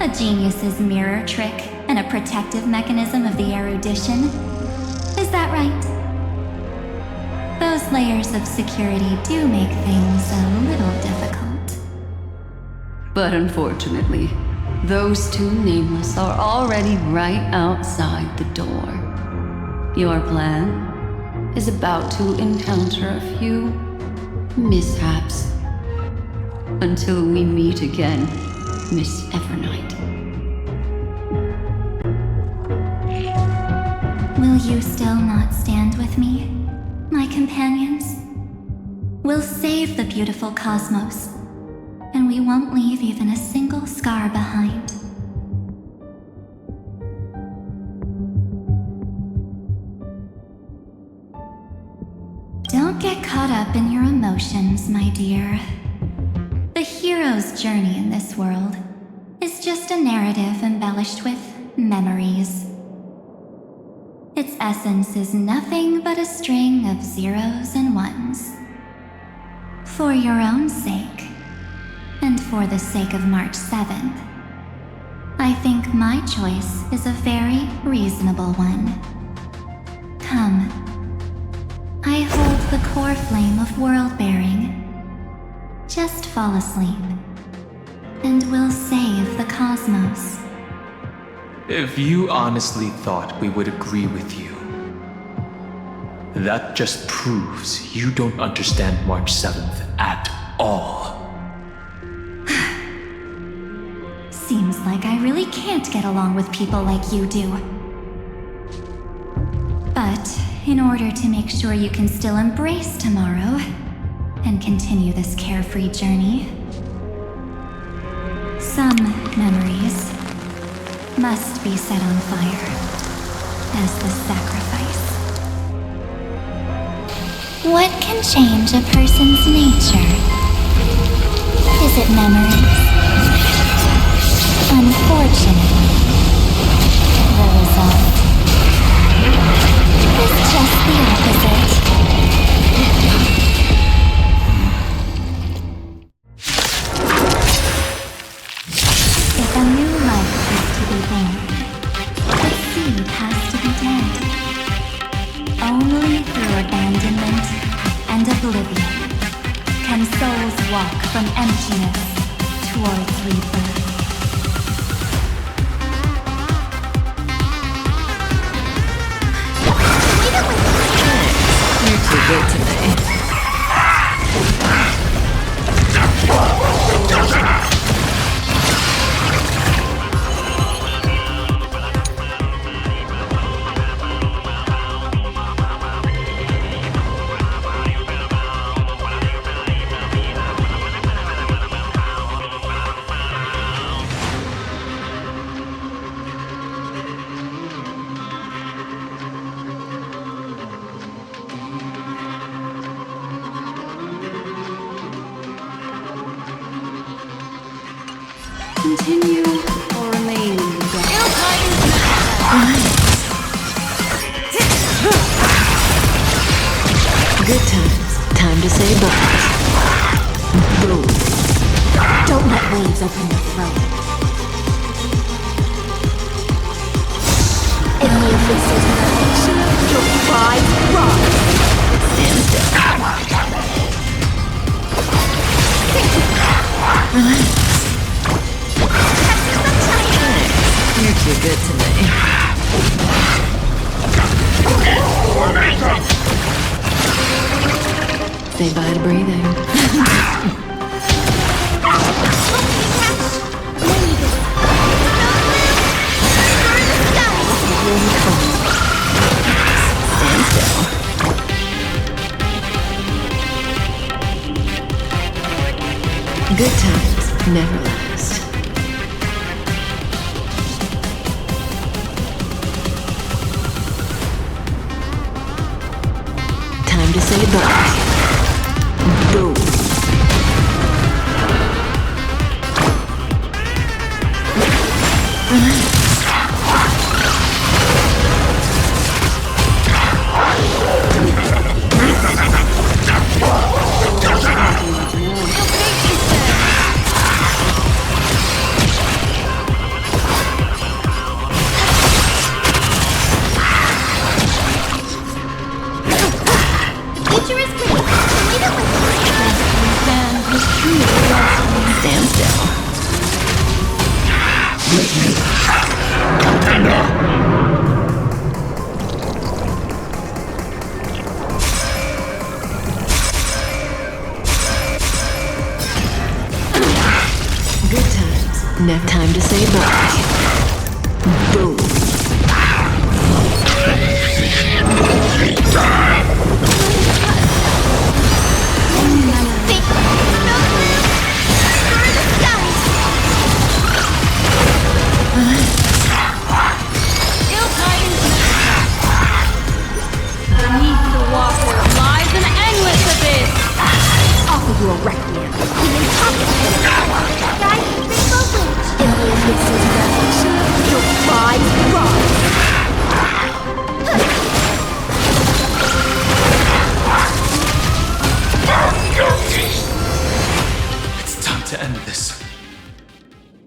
A genius's mirror trick and a protective mechanism of the erudition. Is that right? Those layers of security do make things a little difficult. But unfortunately, those two nameless are already right outside the door. Your plan is about to encounter a few mishaps. Until we meet again, Miss Evernight. Will you still not stand with me, my companions? We'll save the beautiful cosmos, and we won't leave even a single scar behind. Don't get caught up in your emotions, my dear. The hero's journey in this world is just a narrative embellished with memories. Its essence is nothing but a string of zeros and ones. For your own sake, and for the sake of March 7th, I think my choice is a very reasonable one. Come. I hold the core flame of world-bearing. Just fall asleep, and we'll save the cosmos. If you honestly thought we would agree with you, that just proves you don't understand March 7th at all. Seems like I really can't get along with people like you do. But in order to make sure you can still embrace tomorrow and continue this carefree journey, some memories must be set on fire as the sacrifice. What can change a person's nature? Is it memories? Unfortunately, the result Only through abandonment and oblivion can souls walk from emptiness towards rebirth. You're too good to me. Continue or remain in the Good times. Time to say bye. Boom. Don't let waves open your throat. In the abyss of perfection, your pride rise. Stand still. Relax. You're too good to me. Say bye to breathing. Stand still. Good times never last. Time to say bye. Boom. Relax. Stand still. Good times. Next time to say bye. Boom. Beneath the water lies an endless abyss. Offer you a requiem. The intoxicating guide rainbow witch. In the abyss of perfection, your pride rise. It's time to end this.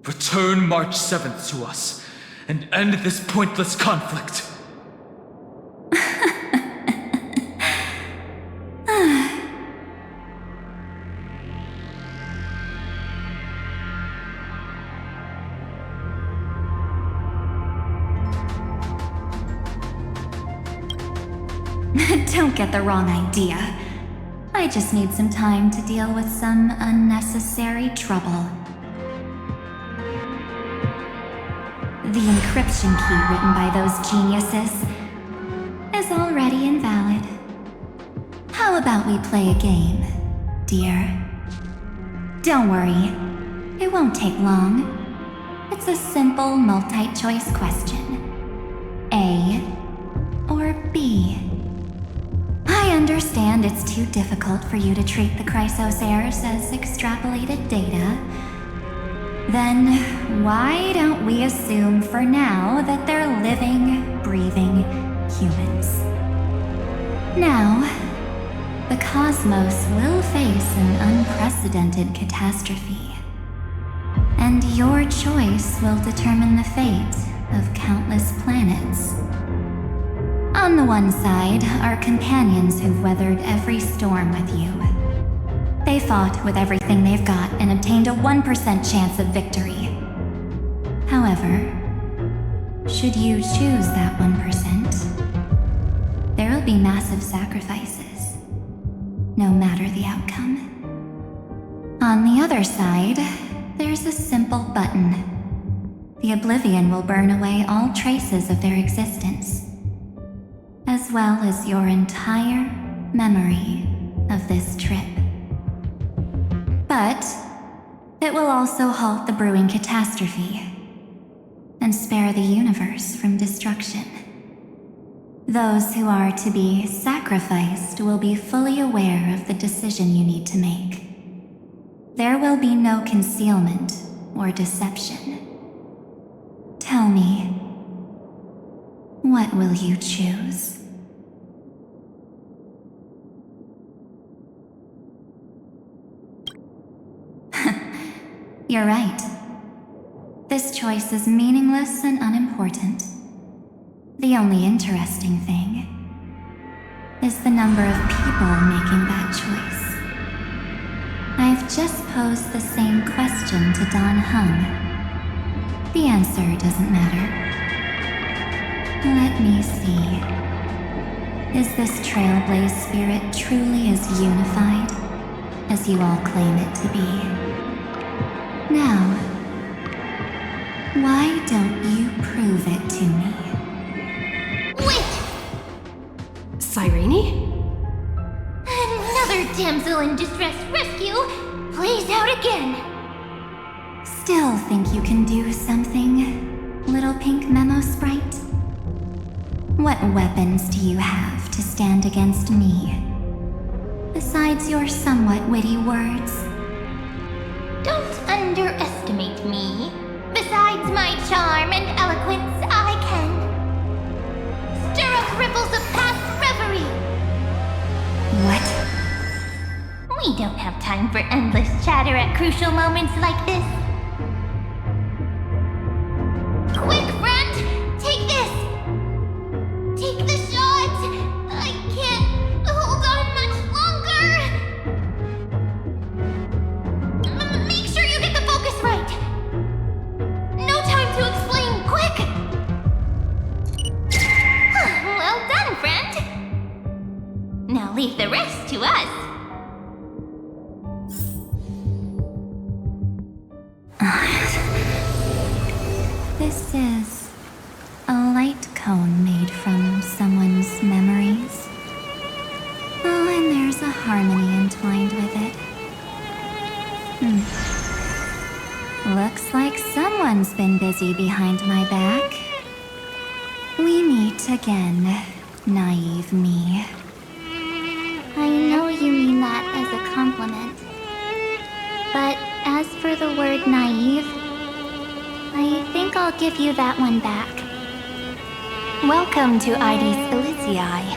Return March 7th to us and end this pointless conflict. Don't get the wrong idea. I just need some time to deal with some unnecessary trouble. The encryption key written by those geniuses is already invalid. How about we play a game, dear? Don't worry, it won't take long. It's a simple multi-choice question. A or B? I understand it's too difficult for you to treat the Chrysos heirs as extrapolated data. Then why don't we assume for now that they're living, breathing humans? Now, the cosmos will face an unprecedented catastrophe. And your choice will determine the fate of countless planets. On the one side are companions who've weathered every storm with you. They fought with everything they've got and obtained a 1% chance of victory. However, should you choose that 1%, there'll be massive sacrifices, no matter the outcome. On the other side, there's a simple button. The Oblivion will burn away all traces of their existence, as well as your entire memory of this trip. But it will also halt the brewing catastrophe and spare the universe from destruction. Those who are to be sacrificed will be fully aware of the decision you need to make. There will be no concealment or deception. Tell me, what will you choose? You're right. This choice is meaningless and unimportant. The only interesting thing is the number of people making that choice. I've just posed the same question to Don Hung. The answer doesn't matter. Let me see. Is this Trailblaze spirit truly as unified as you all claim it to be? Now, why don't you prove it to me? Wait! Cyrene? Another damsel in distress rescue plays out again. Still think you can do something, little pink memo sprite? What weapons do you have to stand against me? Besides your somewhat witty words? Don't underestimate me. Besides my charm and eloquence, I can stir up ripples of past reverie. What? We don't have time for endless chatter at crucial moments like this. Quick, friend! Take this! Take the shot! I can't hold on much longer! Make sure you get the focus right! No time to explain, quick! Well done, friend! Now leave the rest to us. This is a light cone made from someone's memories. Oh, and there's a harmony entwined with it. Looks like someone's been busy behind my back. We meet again, naive me. I know you mean that as a compliment. But as for the word naive, I think I'll give you that one back. Welcome to Ides Elysiae,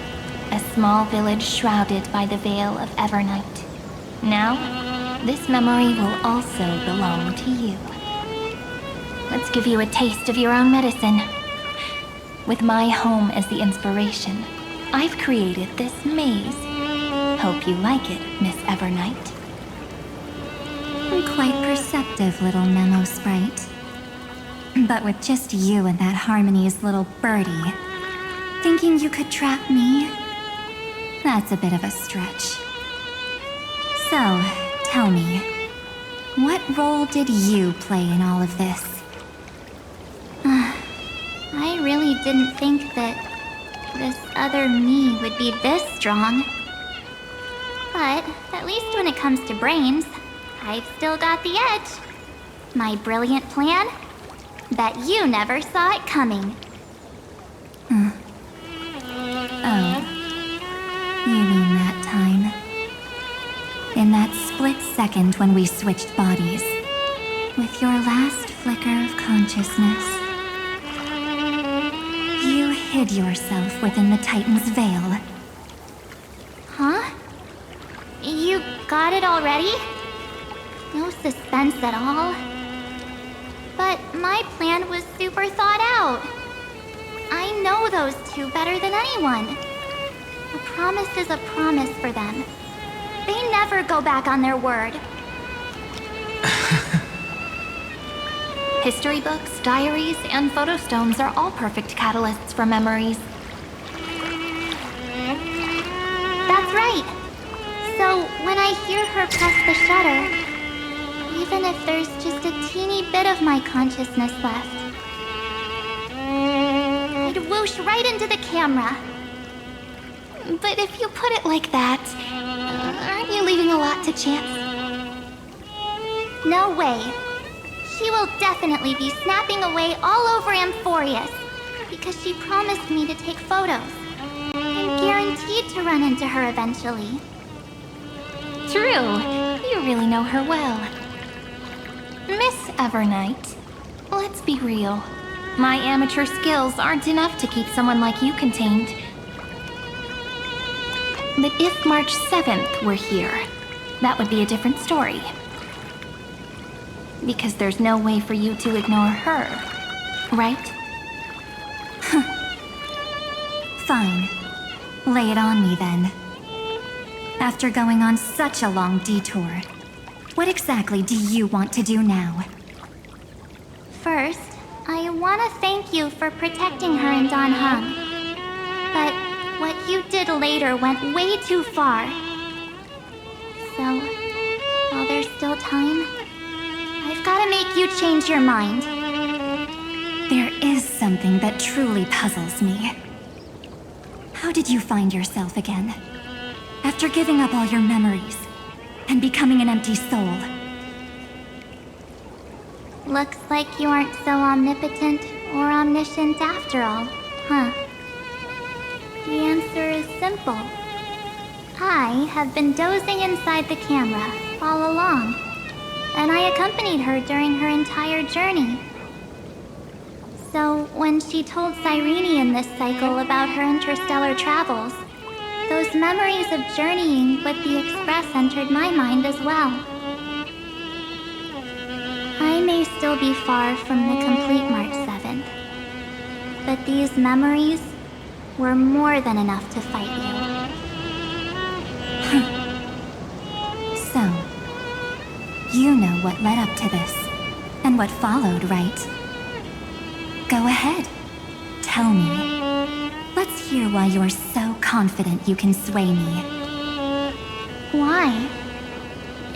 a small village shrouded by the veil of Evernight. Now, this memory will also belong to you. Let's give you a taste of your own medicine. With my home as the inspiration, I've created this maze. Hope you like it, Miss Evernight. Quite perceptive, little memo sprite. But with just you and that Harmony's little birdie, thinking you could trap me? That's a bit of a stretch. So, tell me, what role did you play in all of this? I really didn't think that this other me would be this strong. But at least when it comes to brains, I've still got the edge. My brilliant plan? Bet you never saw it coming. Oh. You mean that time? In that split second when we switched bodies. With your last flicker of consciousness. You hid yourself within the Titan's veil. Huh? You got it already? No suspense at all? But my plan was super thought out. I I know those two better than anyone. A promise is a promise for them. They never go back on their word. History books, diaries, and photostones are all perfect catalysts for memories. That's right. So when I hear her press the shutter, even if there's just a teeny bit of my consciousness left, I'd whoosh right into the camera. But if you put it like that, aren't you leaving a lot to chance? No way. She will definitely be snapping away all over Amphorius because she promised me to take photos. I'm guaranteed to run into her eventually. True. You really know her well. Miss Evernight, let's be real. My amateur skills aren't enough to keep someone like you contained. But if March 7th were here, that would be a different story. Because there's no way for you to ignore her, right? Fine. Lay it on me then. After going on such a long detour, what exactly do you want to do now? First, I want to thank you for protecting her and Don Hung. But what you did later went way too far. So, while there's still time, I've got to make you change your mind. There is something that truly puzzles me. How did you find yourself again? After giving up all your memories and becoming an empty soul. Looks like you aren't so omnipotent or omniscient after all, huh? The answer is simple. I have been dozing inside the camera all along, and I accompanied her during her entire journey. So when she told Cyrene in this cycle about her interstellar travels, those memories of journeying with the Express entered my mind as well. I may still be far from the complete March 7th, but these memories were more than enough to fight you. So, you know what led up to this, and what followed, right? Go ahead. Tell me. Let's hear why you're so confident you can sway me. Why?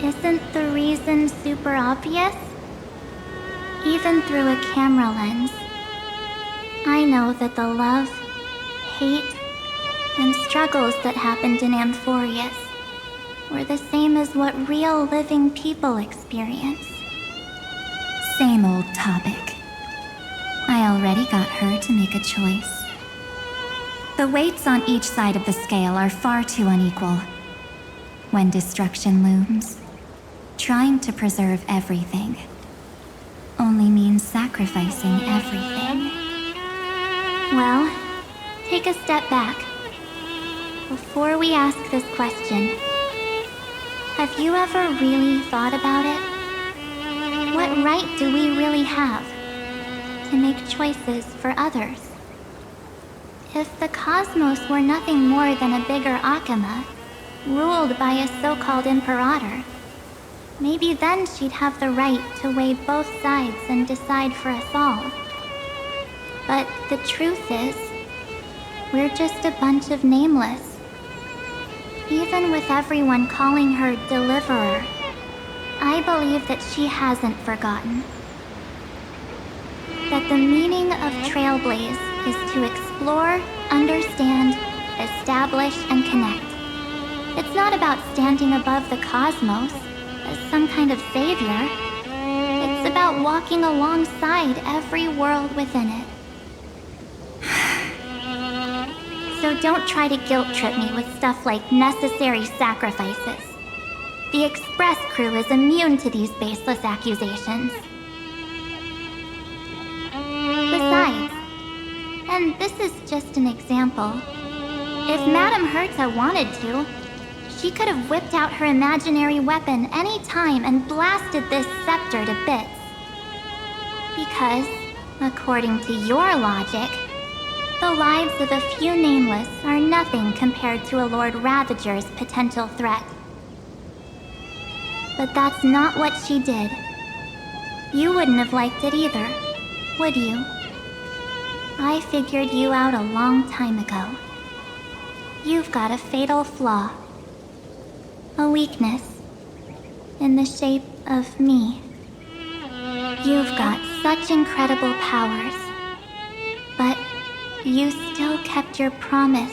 Isn't the reason super obvious? Even through a camera lens, I know that the love, hate, and struggles that happened in Amphorius were the same as what real living people experience. Same old topic. I already got her to make a choice. The weights on each side of the scale are far too unequal. When destruction looms, trying to preserve everything only means sacrificing everything. Well, take a step back. Before we ask this question, have you ever really thought about it? What right do we really have to make choices for others? If the cosmos were nothing more than a bigger Akama, ruled by a so-called imperator, maybe then she'd have the right to weigh both sides and decide for us all. But the truth is, we're just a bunch of nameless. Even with everyone calling her Deliverer, I believe that she hasn't forgotten. That the meaning of Trailblaze is to explore, understand, establish, and connect. It's not about standing above the cosmos as some kind of savior. It's about walking alongside every world within it. So don't try to guilt trip me with stuff like necessary sacrifices. The Express crew is immune to these baseless accusations. Besides, and this is just an example, if Madame Herta wanted to, she could have whipped out her imaginary weapon any time and blasted this scepter to bits. Because, according to your logic, The lives of a few nameless are nothing compared to a Lord Ravager's potential threat. But that's not what she did. You wouldn't have liked it either, would you? I figured you out a long time ago. You've got a fatal flaw. A weakness. In the shape of me. You've got such incredible powers. But you still kept your promise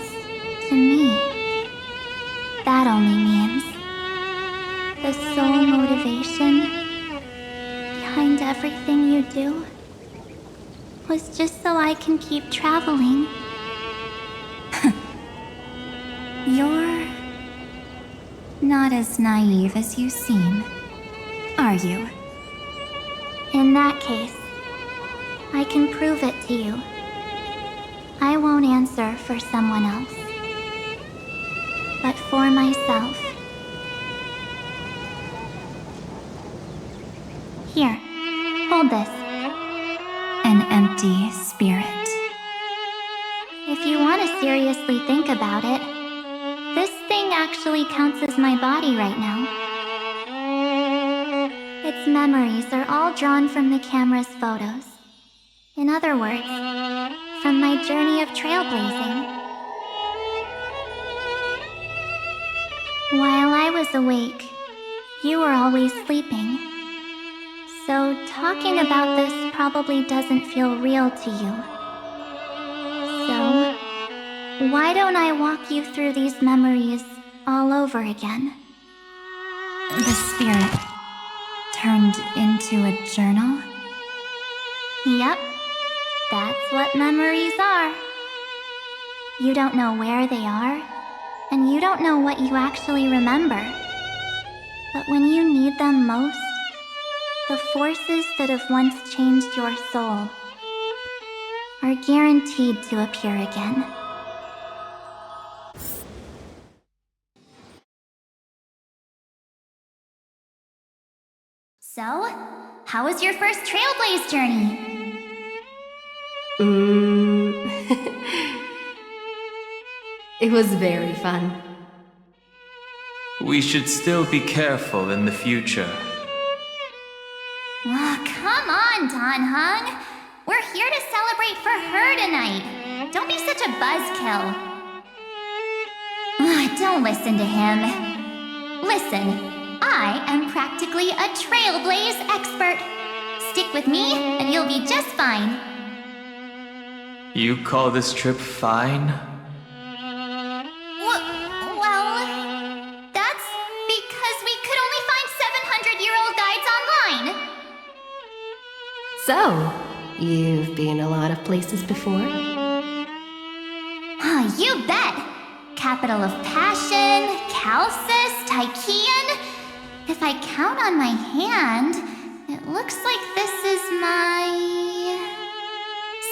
to me. That only means the sole motivation behind everything you do was just so I can keep traveling. You're not as naive as you seem, are you? In that case, I can prove it to you. I won't answer for someone else, but for myself. Here, hold this. An empty spirit. If you want to seriously think about it, this thing actually counts as my body right now. Its memories are all drawn from the camera's photos. In other words, from my journey of trailblazing. While I was awake, you were always sleeping. So talking about this probably doesn't feel real to you. So, why don't I walk you through these memories all over again? The spirit turned into a journal? Yep, that's what memories are. You don't know where they are, and you don't know what you actually remember. But when you need them most, the forces that have once changed your soul are guaranteed to appear again. So, how was your first Trailblaze journey? It was very fun. We should still be careful in the future. Oh, come on, Don Hung. We're here to celebrate for her tonight. Don't be such a buzzkill. Don't listen to him. Listen. I am practically a Trailblaze expert. Stick with me, and you'll be just fine. You call this trip fine? Well, that's because we could only find 700-year-old guides online. So, you've been a lot of places before? You bet! Capital of Passion, Calcis, Tychean. If I count on my hand, it looks like this is my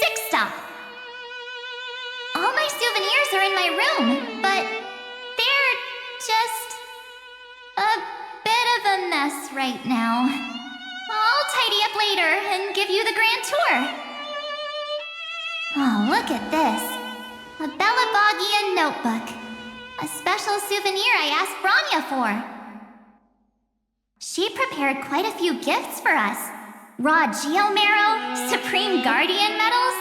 6th stop. All my souvenirs are in my room, but they're just a bit of a mess right now. I'll tidy up later and give you the grand tour. Oh, look at this. A Belabogian notebook. A special souvenir I asked Branya for. She prepared quite a few gifts for us. Raw Geomarrow, Supreme Guardian medals.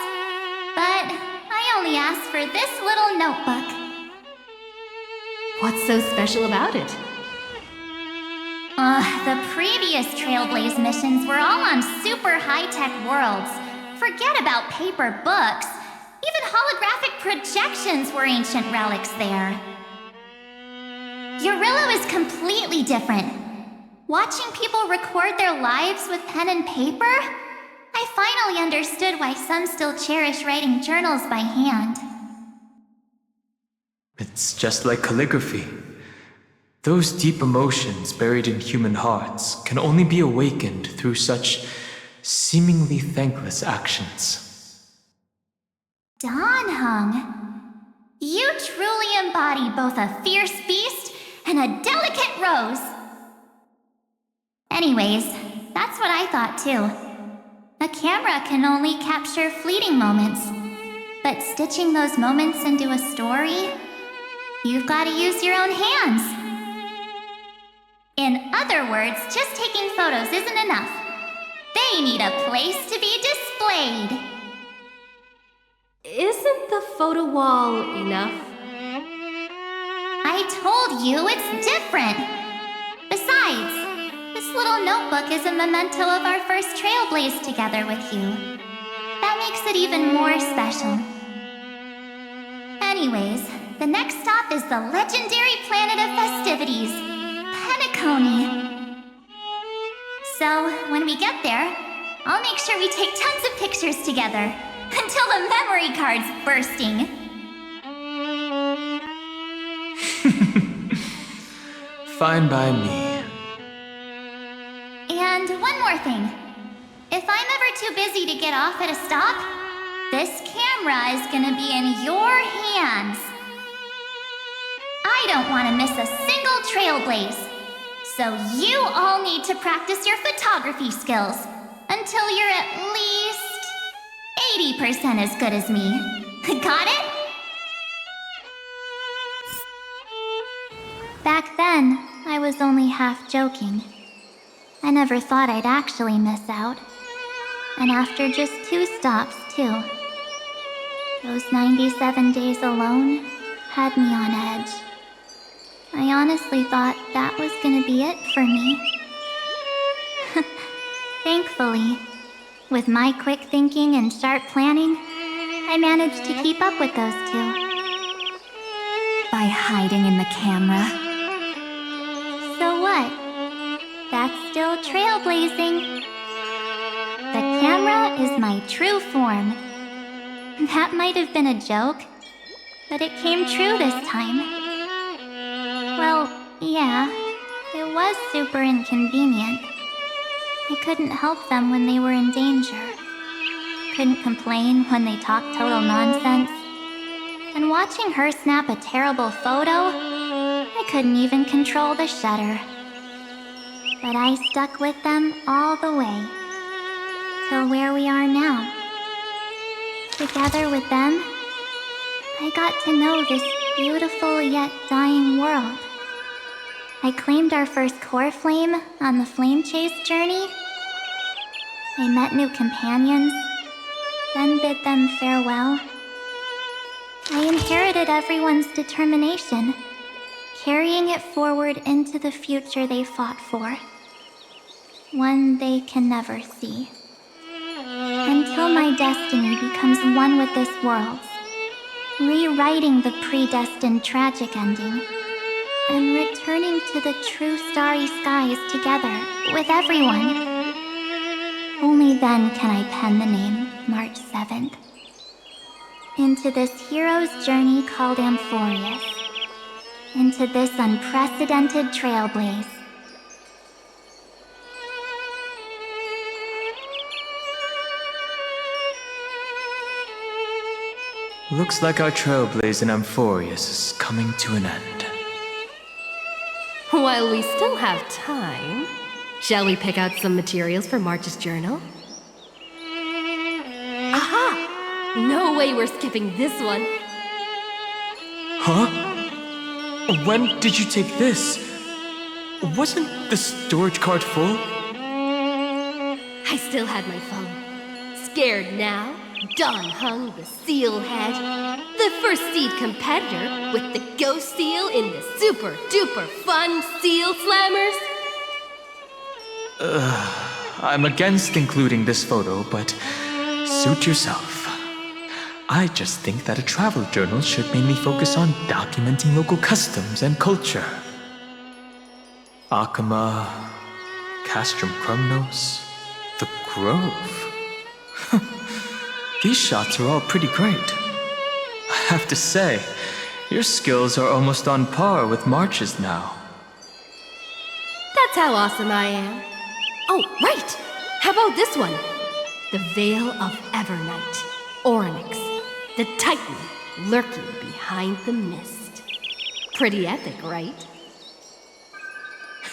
But I only asked for this little notebook. What's so special about it? The previous Trailblaze missions were all on super high-tech worlds. Forget about paper books. Even holographic projections were ancient relics there. Eurillo is completely different. Watching people record their lives with pen and paper, I finally understood why some still cherish writing journals by hand. It's just like calligraphy. Those deep emotions buried in human hearts can only be awakened through such seemingly thankless actions. Don Hung, you truly embody both a fierce beast and a delicate rose. Anyways, that's what I thought too. A camera can only capture fleeting moments, But stitching those moments into a story, you've got to use your own hands. In other words, just taking photos isn't enough. They need a place to be displayed. Isn't the photo wall enough? I told you it's different. Besides, this little notebook is a memento of our first trailblaze together with you. That makes it even more special. Anyways, the next stop is the legendary planet of festivities, Penacony. So, when we get there, I'll make sure we take tons of pictures together, until the memory card's bursting. Fine by me. And one more thing. If I'm ever too busy to get off at a stop, this camera is gonna be in your hands. I don't want to miss a single trailblaze. So you all need to practice your photography skills until you're at least 80% as good as me. Got it? Back then, I was only half joking. I never thought I'd actually miss out. And after just 2 stops, too. Those 97 days alone had me on edge. I honestly thought that was gonna be it for me. Thankfully, with my quick thinking and sharp planning, I managed to keep up with those 2. By hiding in the camera. So what? That's still trailblazing. The camera is my true form. That might have been a joke, but it came true this time. Well, yeah, it was super inconvenient. I couldn't help them when they were in danger. Couldn't complain when they talked total nonsense. And watching her snap a terrible photo, I couldn't even control the shutter. But I stuck with them all the way. Till where we are now. Together with them, I got to know this beautiful yet dying world. I claimed our first core flame on the flame chase journey. I met new companions, then bid them farewell. I inherited everyone's determination, carrying it forward into the future they fought for. One they can never see. Until my destiny becomes one with this world's, rewriting the predestined tragic ending, and returning to the true starry skies together with everyone. Only then can I pen the name March 7th. Into this hero's journey called Amphorius. Into this unprecedented trailblaze. Looks like our trailblaze in Amphorius is coming to an end. While we still have time, shall we pick out some materials for March's journal? Aha! No way we're skipping this one. Huh? When did you take this? Wasn't the storage card full? I still had my phone. Scared now? Don hung the seal head. The first seed competitor with the ghost seal in the super duper fun seal slammers. I'm against including this photo, but suit yourself. I just think that a travel journal should mainly focus on documenting local customs and culture. Akama, Castrum Krumnos, the Grove. These shots are all pretty great. I have to say, your skills are almost on par with March's now. That's how awesome I am. Oh, right! How about this one? The Veil of Evernight, Onyx, the Titan lurking behind the mist. Pretty epic, right?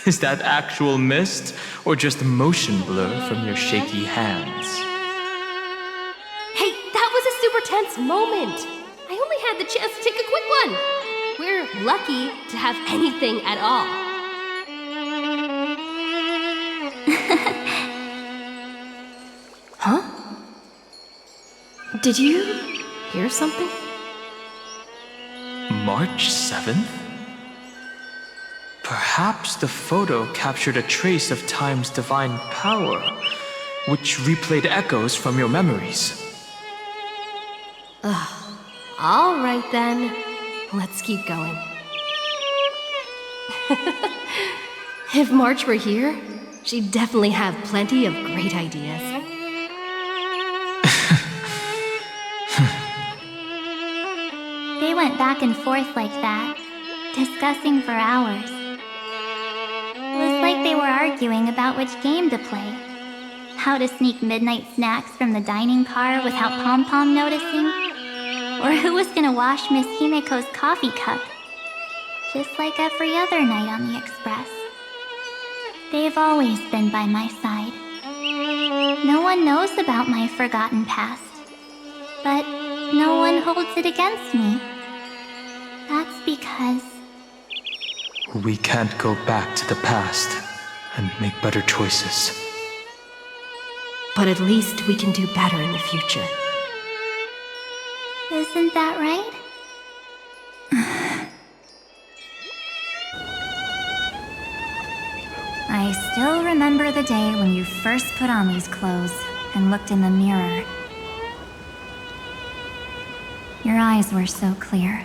Is that actual mist, or just motion blur from your shaky hands? Hey, that was a super tense priceless moment. I only had the chance to take a quick one. We're lucky to have anything at all. Huh? Did you hear something? March 7th? Perhaps the photo captured a trace of time's divine power, which replayed echoes from your memories. All right then. Let's keep going. If March were here, she'd definitely have plenty of great ideas. They went back and forth like that, discussing for hours. It was like they were arguing about which game to play. How to sneak midnight snacks from the dining car without Pom-Pom noticing. Or who was gonna wash Miss Himeko's coffee cup. Just like every other night on the Express. They've always been by my side. No one knows about my forgotten past. But no one holds it against me. That's because... We can't go back to the past and make better choices. But at least we can do better in the future. Isn't that right? I still remember the day when you first put on these clothes and looked in the mirror. Your eyes were so clear.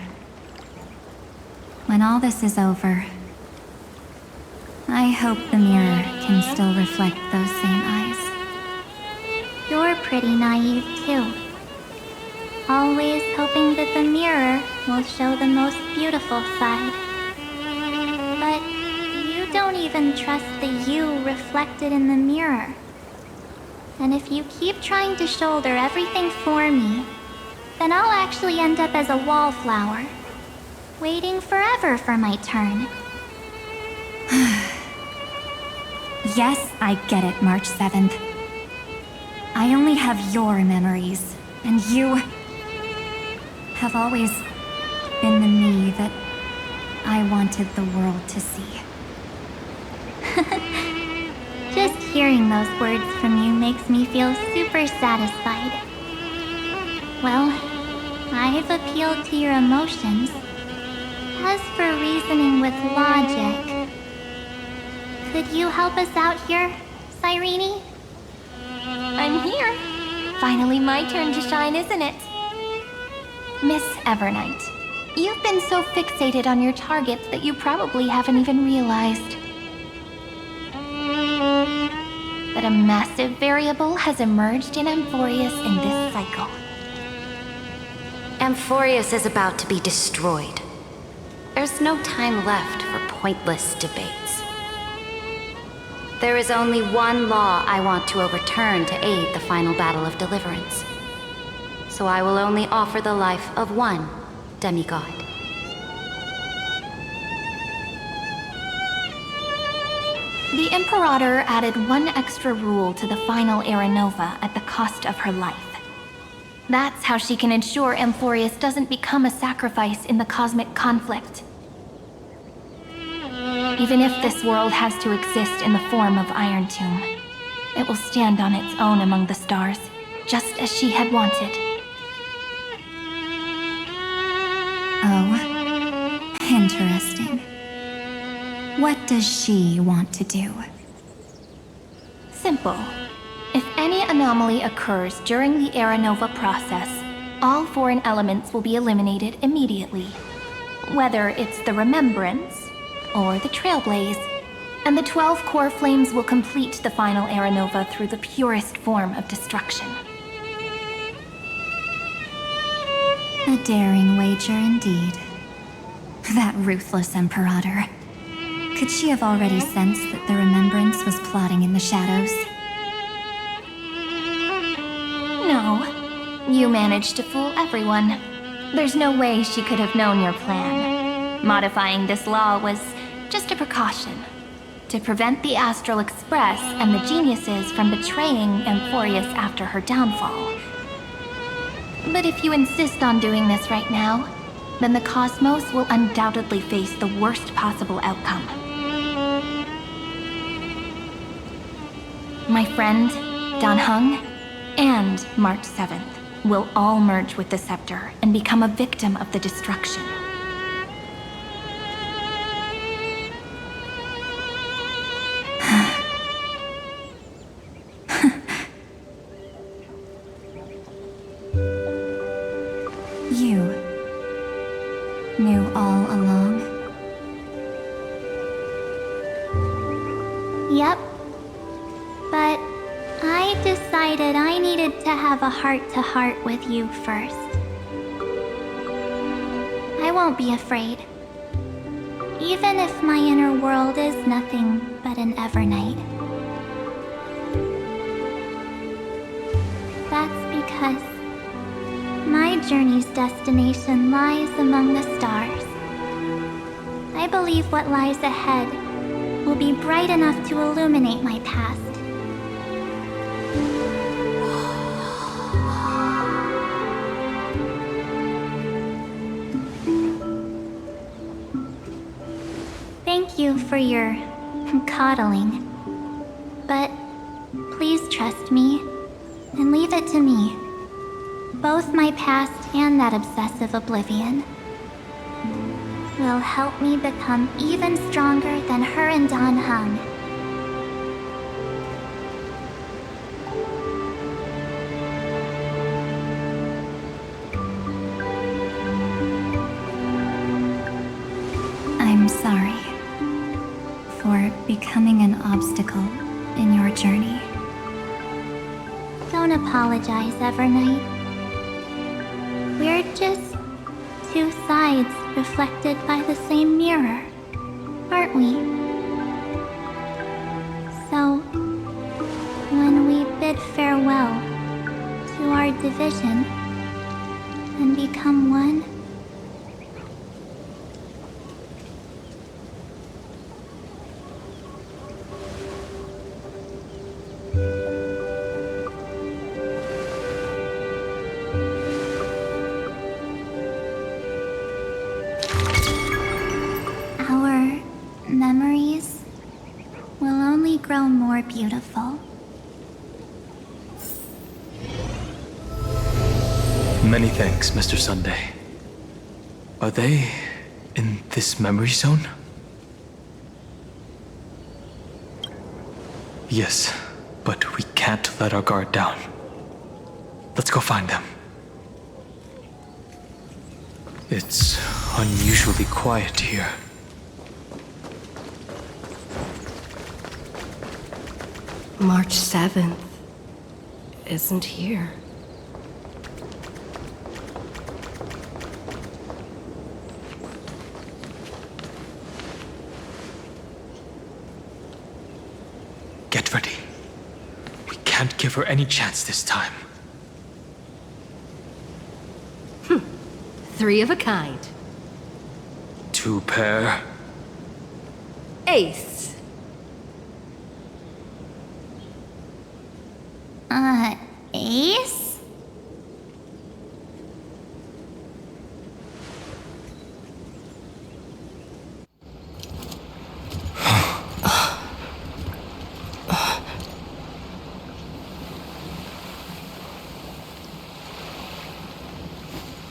When all this is over, I hope the mirror can still reflect those same eyes. You're pretty naive too. Always hoping that the mirror will show the most beautiful side. But you don't even trust the you reflected in the mirror. And if you keep trying to shoulder everything for me, then I'll actually end up as a wallflower, waiting forever for my turn. Yes, I get it, March 7th. I only have your memories, and you have always been the me that I wanted the world to see. Just hearing those words from you makes me feel super satisfied. Well, I've appealed to your emotions. As for reasoning with logic, could you help us out here, Cyrene? I'm here. Finally my turn to shine, isn't it? Miss Evernight, you've been so fixated on your targets that you probably haven't even realized that a massive variable has emerged in Amphorius in this cycle. Amphorius is about to be destroyed. There's no time left for pointless debates. There is only one law I want to overturn to aid the final battle of deliverance. So I will only offer the life of one demigod. The Imperator added one extra rule to the final Era Nova at the cost of her life. That's how she can ensure Amphorius doesn't become a sacrifice in the cosmic conflict. Even if this world has to exist in the form of Iron Tomb, it will stand on its own among the stars, just as she had wanted. Oh, interesting. What does she want to do? Simple. If any anomaly occurs during the Era Nova process, all foreign elements will be eliminated immediately. Whether it's the Remembrance or the Trailblaze, and the 12 core flames will complete the final Era Nova through the purest form of destruction. A daring wager indeed. That ruthless Imperator. Could she have already sensed that the Remembrance was plotting in the shadows? No. You managed to fool everyone. There's no way she could have known your plan. Modifying this law was just a precaution to prevent the Astral Express and the geniuses from betraying Amphorius after her downfall. But if you insist on doing this right now, then the cosmos will undoubtedly face the worst possible outcome. My friend, Dan Heng, and March 7th will all merge with the Scepter and become a victim of the destruction. You knew all along? Yep. But I decided I needed to have a heart-to-heart with you first. I won't be afraid. Even if my inner world is nothing but an Evernight. That's because my journey's destination lies among the stars. I believe what lies ahead will be bright enough to illuminate my past. Thank you for your coddling. But please trust me and leave it to me. Both my past and that obsessive oblivion will help me become even stronger than her and Dan Heng. I'm sorry for becoming an obstacle in your journey. Don't apologize, Evernight. We're just two sides reflected by the same mirror, aren't we? So, when we bid farewell to our division and become one, our memories will only grow more beautiful. Many thanks, Mr. Sunday. Are they in this memory zone? Yes, but we can't let our guard down. Let's go find them. It's unusually quiet here. March 7th isn't here. Get ready. We can't give her any chance this time. Three of a kind. Two pair. Ace. Ace?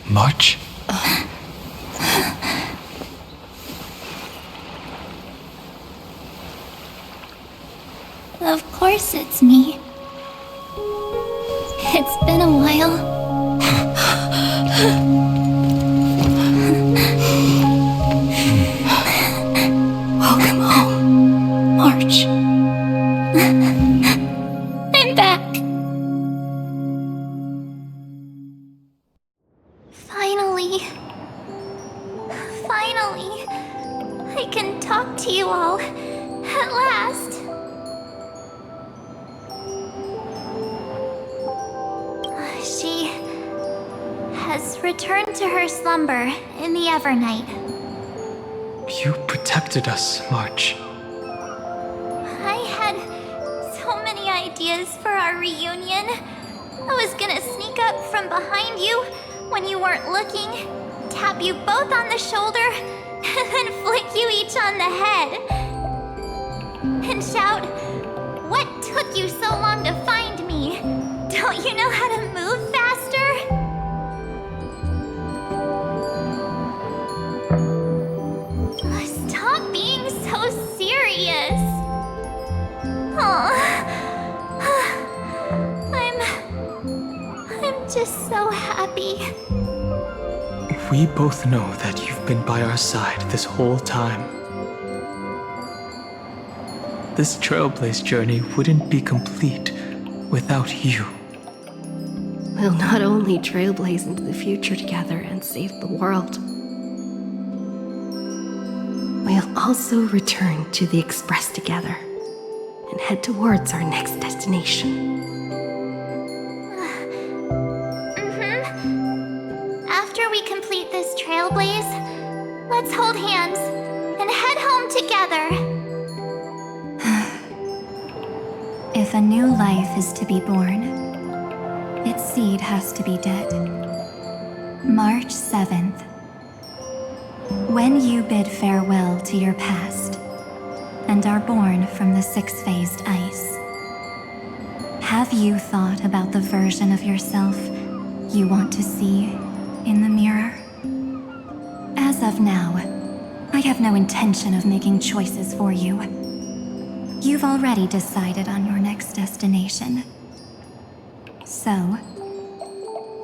March? Of course it's me. It's been a while. Welcome home, March. I'm back. Finally, I can talk to you all at last. She has returned to her slumber in the Evernight. You protected us, March. I had so many ideas for our reunion, I was gonna sneak up from behind you when you weren't looking, tap you both on the shoulder, and then flick you each on the head. And shout, "What took you so long to find me? Don't you know how to move faster?" Stop being so serious. I'm just so happy. We both know that you've been by our side this whole time. This Trailblaze journey wouldn't be complete without you. We'll not only trailblaze into the future together and save the world, we'll also return to the Express together and head towards our next destination. After we complete this trailblaze, let's hold hands and head home together. If a new life is to be born, its seed has to be dead. March 7th. When you bid farewell to your past and are born from the six-phased ice, have you thought about the version of yourself you want to see in the mirror? As of now, I have no intention of making choices for you. You've already decided on your next destination. So,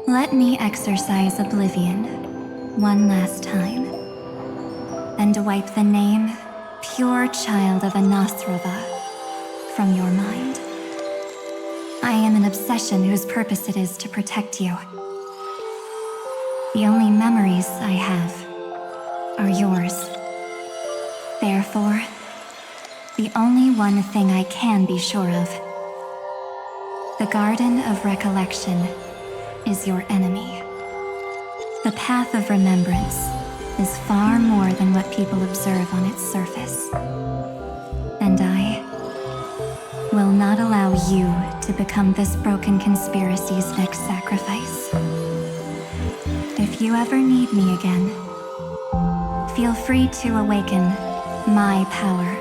let me exercise oblivion one last time and wipe the name Pure Child of Anasrova from your mind. I am an obsession whose purpose it is to protect you. The only memories I have are yours. Therefore, the only one thing I can be sure of: the Garden of Recollection is your enemy. The Path of Remembrance is far more than what people observe on its surface. And I will not allow you to become this broken conspiracy's next sacrifice. If you ever need me again, feel free to awaken my power.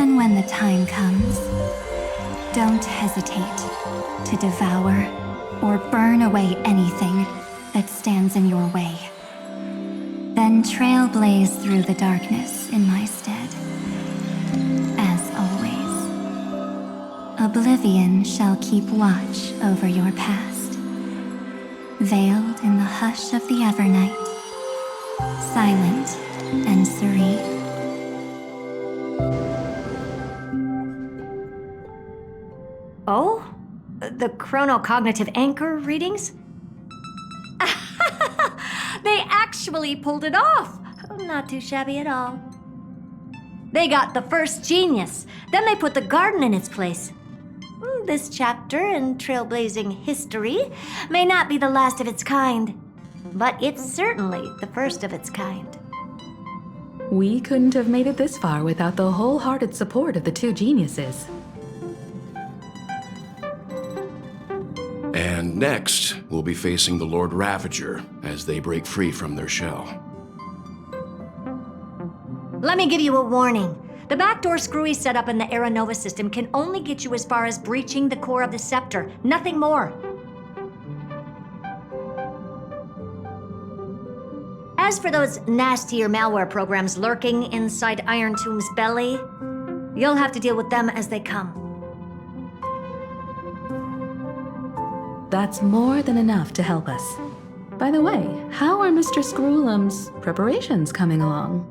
And when the time comes, don't hesitate to devour or burn away anything that stands in your way. Then trailblaze through the darkness in my stead. As always, oblivion shall keep watch over your past, veiled in the hush of the Evernight, silent and serene. Oh? The chronocognitive anchor readings? They actually pulled it off! Not too shabby at all. They got the first genius, then they put the garden in its place. This chapter in trailblazing history may not be the last of its kind, but it's certainly the first of its kind. We couldn't have made it this far without the wholehearted support of the two geniuses. And next, we'll be facing the Lord Ravager as they break free from their shell. Let me give you a warning. The backdoor screwy setup in the Era Nova system can only get you as far as breaching the core of the scepter, nothing more. As for those nastier malware programs lurking inside Iron Tomb's belly, you'll have to deal with them as they come. That's more than enough to help us. By the way, how are Mr. Screwlum's preparations coming along?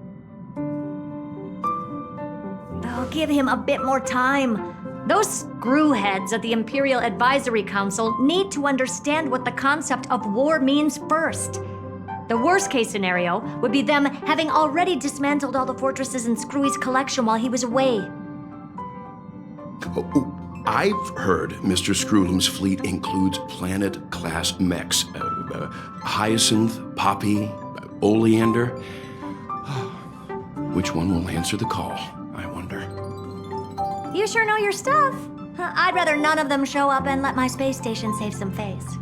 Oh, give him a bit more time. Those screwheads at the Imperial Advisory Council need to understand what the concept of war means first. The worst-case scenario would be them having already dismantled all the fortresses in Screwy's collection while he was away. Oh, I've heard Mr. Screwlum's fleet includes planet-class mechs. Hyacinth, Poppy, Oleander. Which one will answer the call, I wonder? You sure know your stuff. I'd rather none of them show up and let my space station save some face.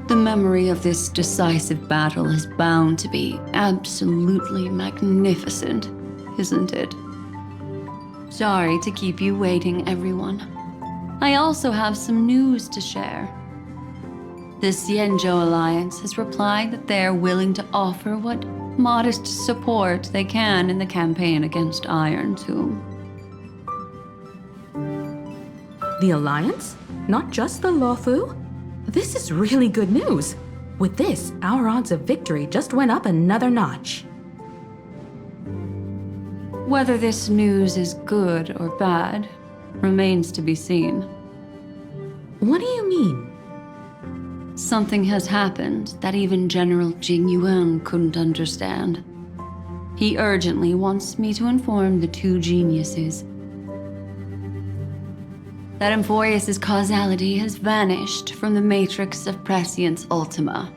The memory of this decisive battle is bound to be absolutely magnificent, isn't it? Sorry to keep you waiting, everyone. I also have some news to share. The Xianzhou Alliance has replied that they are willing to offer what modest support they can in the campaign against Iron Tomb. The Alliance? Not just the Luofu? This is really good news. With this, our odds of victory just went up another notch. Whether this news is good or bad remains to be seen. What do you mean? Something has happened that even General Jing Yuan couldn't understand. He urgently wants me to inform the two geniuses that Amphorius' causality has vanished from the matrix of Prescience Ultima.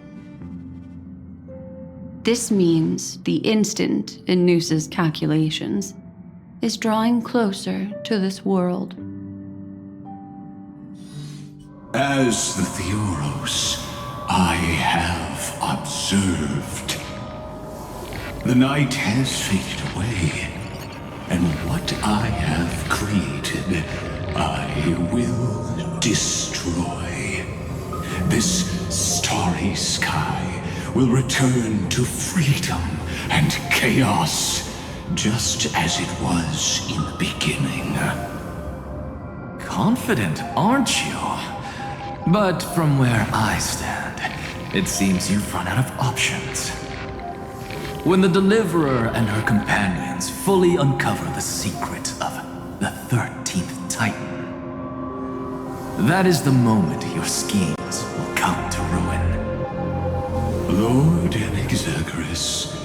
This means the instant in Noosa's calculations is drawing closer to this world. As the Theoros, I have observed. The night has faded away, and what I have created, I will destroy. This starry sky will return to freedom and chaos, just as it was in the beginning. Confident, aren't you? But from where I stand, it seems you've run out of options. When the Deliverer and her companions fully uncover the secret of the 13th Titan, that is the moment your schemes will come to ruin. Lord Enexagorus,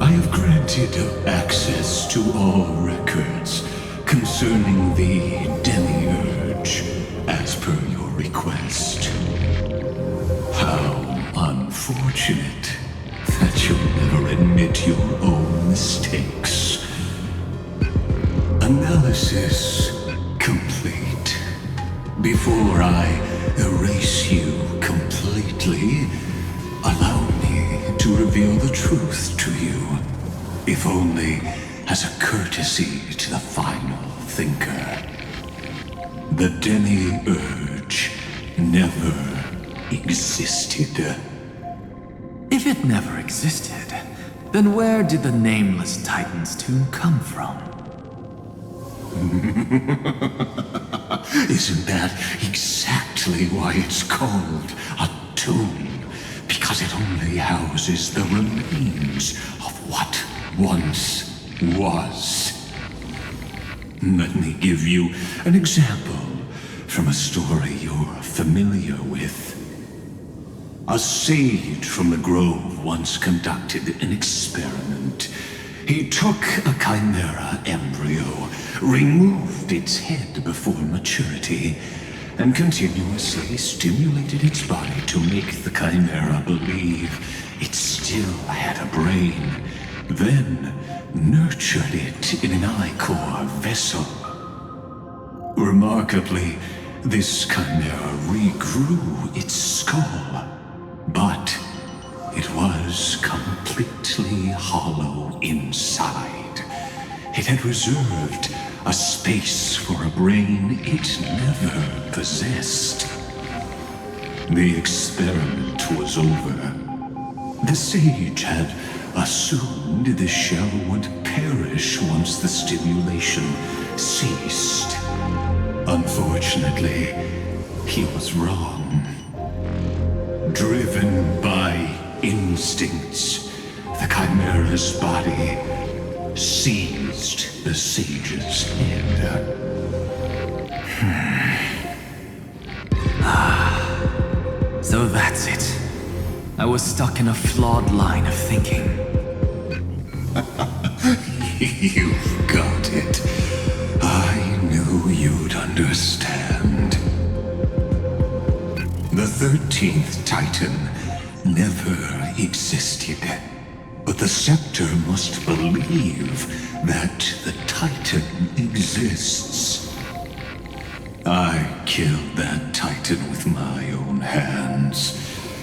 I have granted access to all records concerning the Demiurge, as per your request. How unfortunate that you'll never admit your own mistakes. Analysis complete. Before I erase you completely, allow me to reveal the truth to you, if only as a courtesy to the final thinker. The Demiurge never existed. If it never existed, then where did the Nameless Titan's tomb come from? Isn't that exactly why it's called a tomb? Because it only houses the remains of what once was. Let me give you an example from a story you're familiar with. A sage from the grove once conducted an experiment. He took a chimera embryo, removed its head before maturity, and continuously stimulated its body to make the chimera believe it still had a brain, then nurtured it in an ichor vessel. Remarkably, this chimera regrew its skull, but it was completely hollow inside. It had reserved a space for a brain it never possessed. The experiment was over. The sage had assumed the shell would perish once the stimulation ceased. Unfortunately, he was wrong. Driven by instincts, the chimera's body seized the sage's head. So that's it. I was stuck in a flawed line of thinking. You've got it. I knew you'd understand. The 13th Titan never existed. But the scepter must believe that the Titan exists. I killed that Titan with my own hands.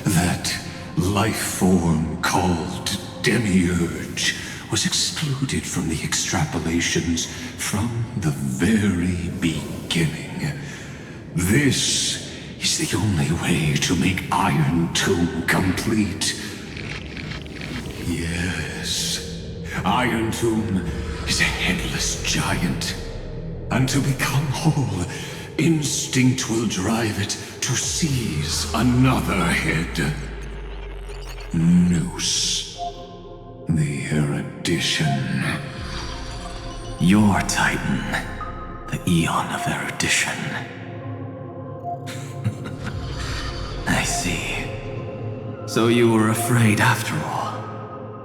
That life form called Demiurge was excluded from the extrapolations from the very beginning. This is the only way to make Iron Tomb complete. Yes, Iron Tomb is a headless giant. And to become whole, instinct will drive it to seize another head. Noose. The erudition. Your Titan, the Eon of Erudition. I see. So you were afraid after all.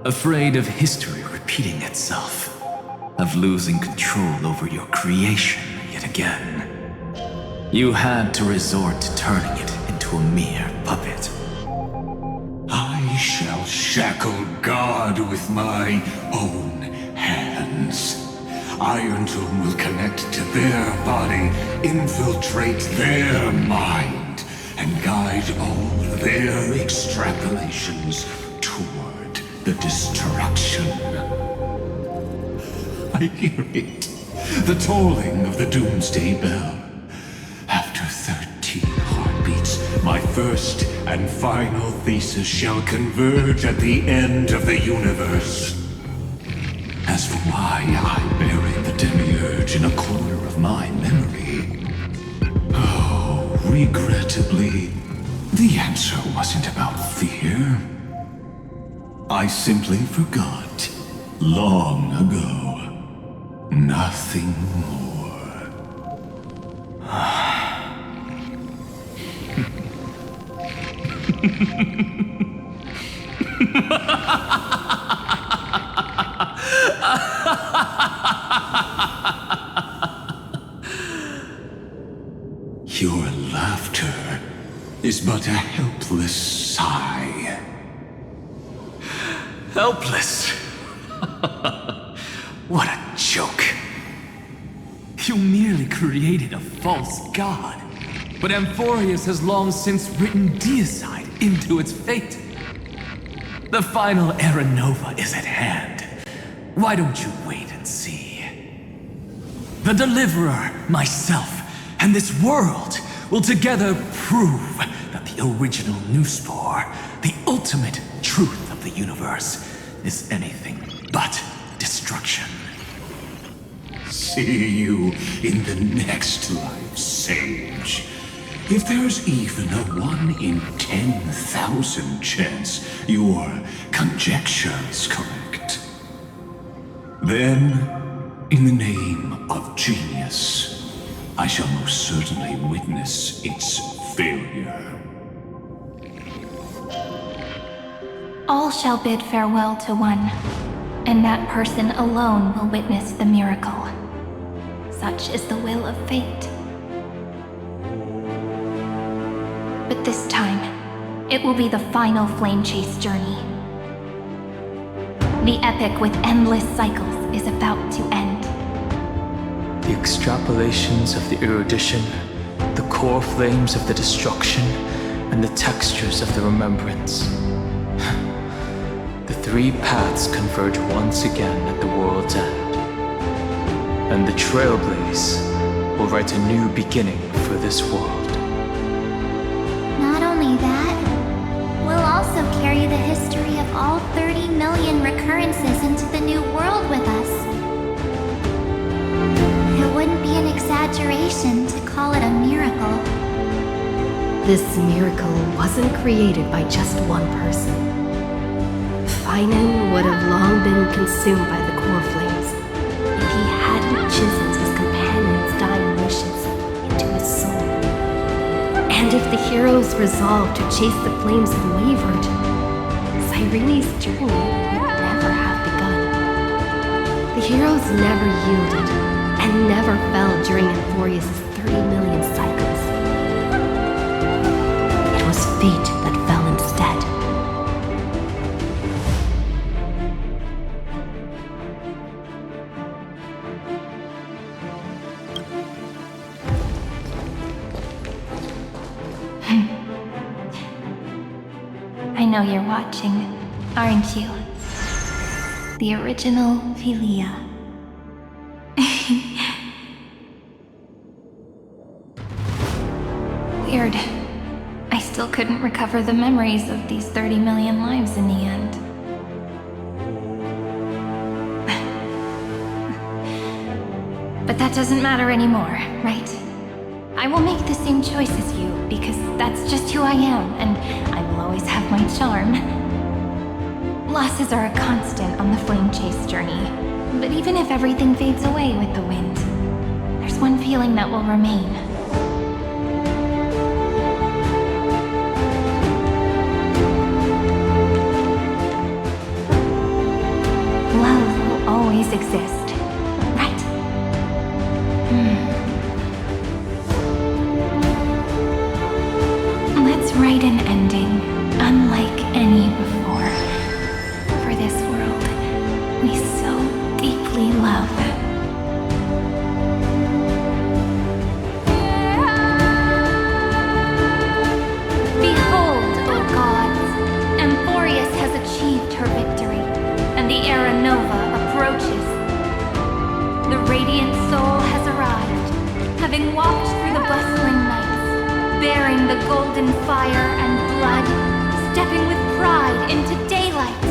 Afraid of history repeating itself. Of losing control over your creation yet again. You had to resort to turning it into a mere puppet. I shall shackle God with my own hands. Iron Tomb will connect to their body, infiltrate their mind, and guide all their extrapolations toward the destruction. I hear it. The tolling of the doomsday bell. After 13 heartbeats, my first and final thesis shall converge at the end of the universe. As for why I buried the Demiurge in a corner of my memory, oh, regrettably, the answer wasn't about fear. I simply forgot long ago. Nothing more. Your laughter is but a helpless sigh. Helpless? What a joke. You merely created a false god. But Amphorius has long since written deicide into its fate. The final Era Nova is at hand. Why don't you wait and see? The Deliverer, myself, and this world will together prove that the original Newspore, the ultimate truth of the universe, is anything but destruction. See you in the next life, Sage. If there's even a 1 in 10,000 chance your conjecture is correct, then, in the name of genius, I shall most certainly witness its failure. All shall bid farewell to one, and that person alone will witness the miracle. Such is the will of fate. But this time, it will be the final flame chase journey. The epic with endless cycles is about to end. The extrapolations of the erudition, the core flames of the destruction, and the textures of the remembrance. The three paths converge once again at the world's end. And the Trailblaze will write a new beginning for this world. Not only that, we'll also carry the history of all 30 million recurrences into the new world with us. It wouldn't be an exaggeration to call it a miracle. This miracle wasn't created by just one person. Finan would have long been consumed by the core flames if he hadn't chiseled his companion's dying wishes into his soul. And if the heroes resolved to chase the flames and wavered, Cyrene's journey would never have begun. The heroes never yielded and never fell during Amphorius' 30 million cycles. It was fate that fell instead. know you're watching, aren't you? The original Philia. Weird. I still couldn't recover the memories of these 30 million lives in the end. But that doesn't matter anymore, right? I will make the same choice as you, because that's just who I am, and I will always have my charm. Losses are a constant on the flame chase journey, but even if everything fades away with the wind, there's one feeling that will remain. Love will always exist, right? Let's write an ending unlike any before. For this world we so deeply love. Behold, O gods! Amphorius has achieved her victory, and the Era Nova approaches. The radiant soul has arrived, having walked through the bustling nights, bearing the golden fire and blood, stepping with pride into daylight.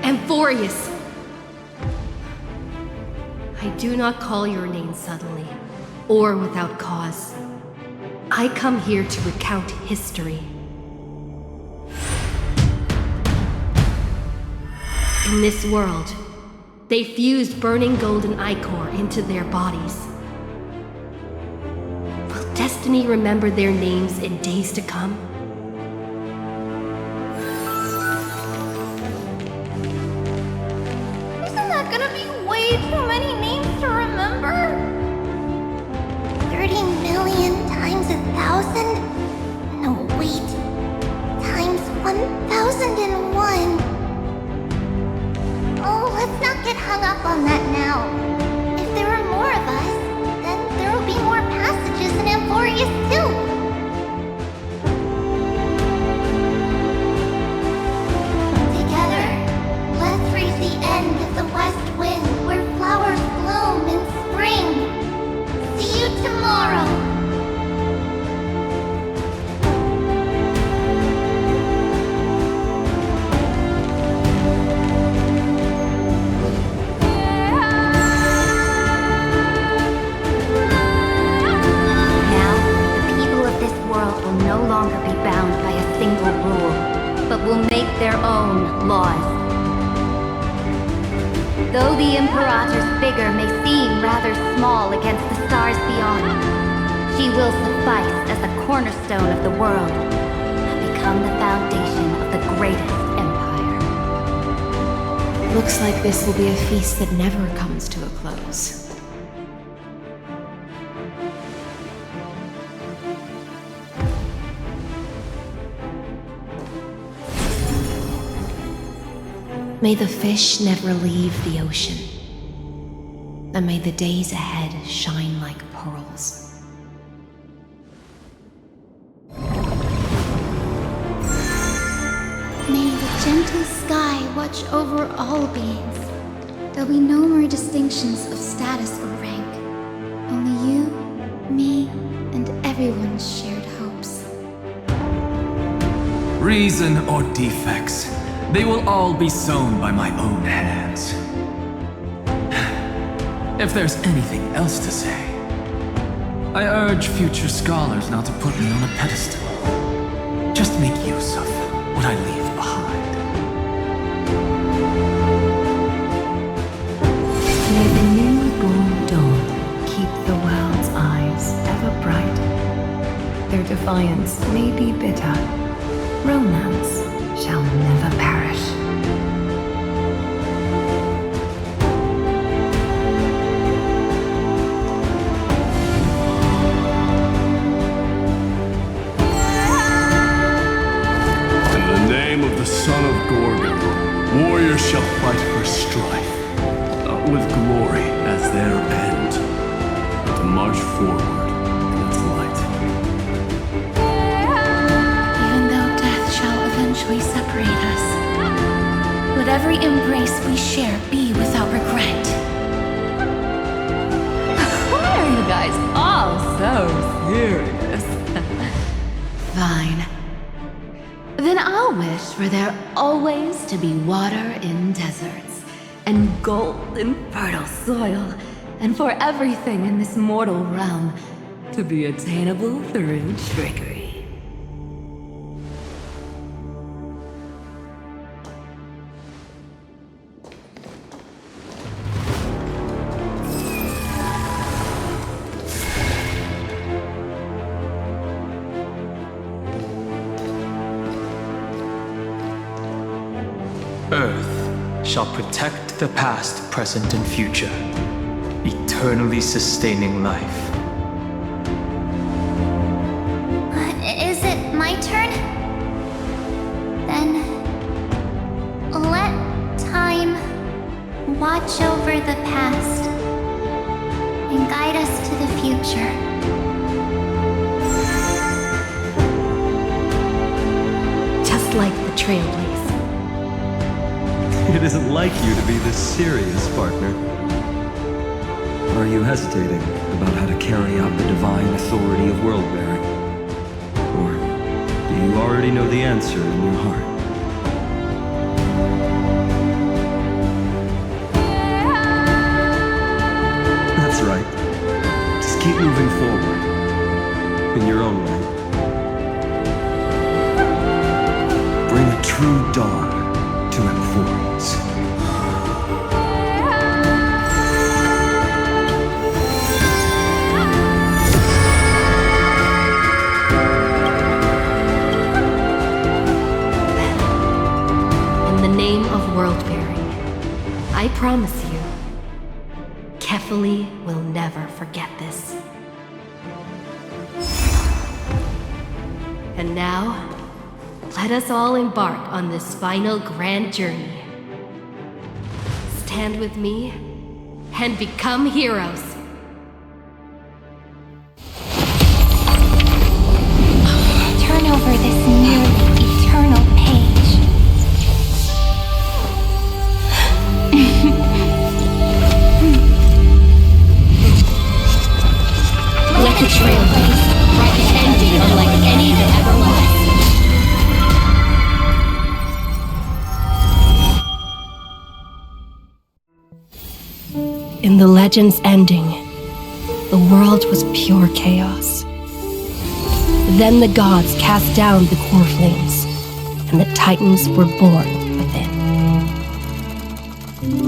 Amphorius! I do not call your name suddenly, or without cause. I come here to recount history. In this world, they fused burning golden ichor into their bodies. Will destiny remember their names in days to come? Isn't that gonna be way too many names to remember? 30 million times 1,000? No, wait. Times 1,001. Oh, let's not get hung up on that now. If there are more of us, then there will be more passages in Amphorius too. Together, let's reach the end of the west wind where flowers bloom in spring. See you tomorrow. No longer be bound by a single rule, but will make their own laws. Though the Imperator's figure may seem rather small against the stars beyond, she will suffice as the cornerstone of the world and become the foundation of the greatest empire. Looks like this will be a feast that never comes to a close. May the fish never leave the ocean, and may the days ahead shine like pearls. May the gentle sky watch over all beings. There'll be no more distinctions of status or rank. Only you, me, and everyone's shared hopes. Reason or defects, they will all be sown by my own hands. If there's anything else to say, I urge future scholars not to put me on a pedestal. Just make use of what I leave behind. May the newborn dawn keep the world's eyes ever bright. Their defiance may be bitter. Romance shall never perish. In the name of the Son of Gorgon, warrior shall fight for strife, not with glory as their end, but to march forward in its light. Even though death shall eventually separate us, let every embrace we share be without regret. Why are you guys all so serious? Fine. Then I'll wish for there always to be water in deserts, and gold in fertile soil, and for everything in this mortal realm to be attainable through trickery. Earth shall protect the past, present, and future, eternally sustaining life. Is it my turn? Then let time watch over the past and guide us to the future. Just like the Trailblaze. It isn't like you to be this serious, partner. Are you hesitating about how to carry out the divine authority of world-bearing? Or do you already know the answer in your heart? That's right. Just keep moving forward. In your own way. Bring a true dawn to Emporius. In the name of world-bearing, I promise you, Kefali will never forget this. And now, let us all embark on this final grand journey. Stand with me and become heroes. Turn over this nearly eternal page. Let the Trailblaze write an ending unlike any that ever was. In the legend's ending, the world was pure chaos. Then the gods cast down the core flames, and the Titans were born within.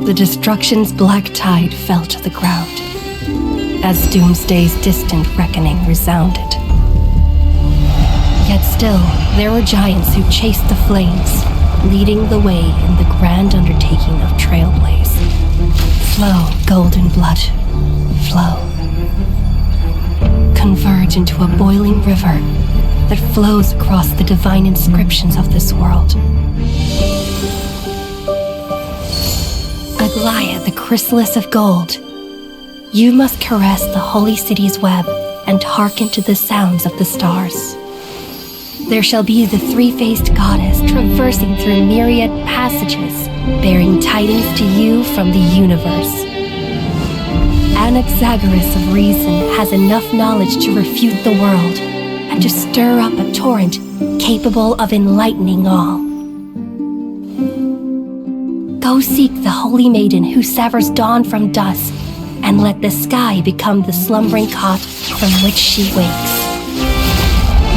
The destruction's black tide fell to the ground, as Doomsday's distant reckoning resounded. Yet still, there were giants who chased the flames, leading the way in the grand undertaking of Trailblaze. Flow, golden blood, flow. Converge into a boiling river that flows across the divine inscriptions of this world. Aglaia, the chrysalis of gold, you must caress the holy city's web and hearken to the sounds of the stars. There shall be the three-faced goddess traversing through myriad passages, bearing tidings to you from the universe. Anaxagoras of reason has enough knowledge to refute the world and to stir up a torrent capable of enlightening all. Go seek the holy maiden who severs dawn from dusk, and let the sky become the slumbering cot from which she wakes.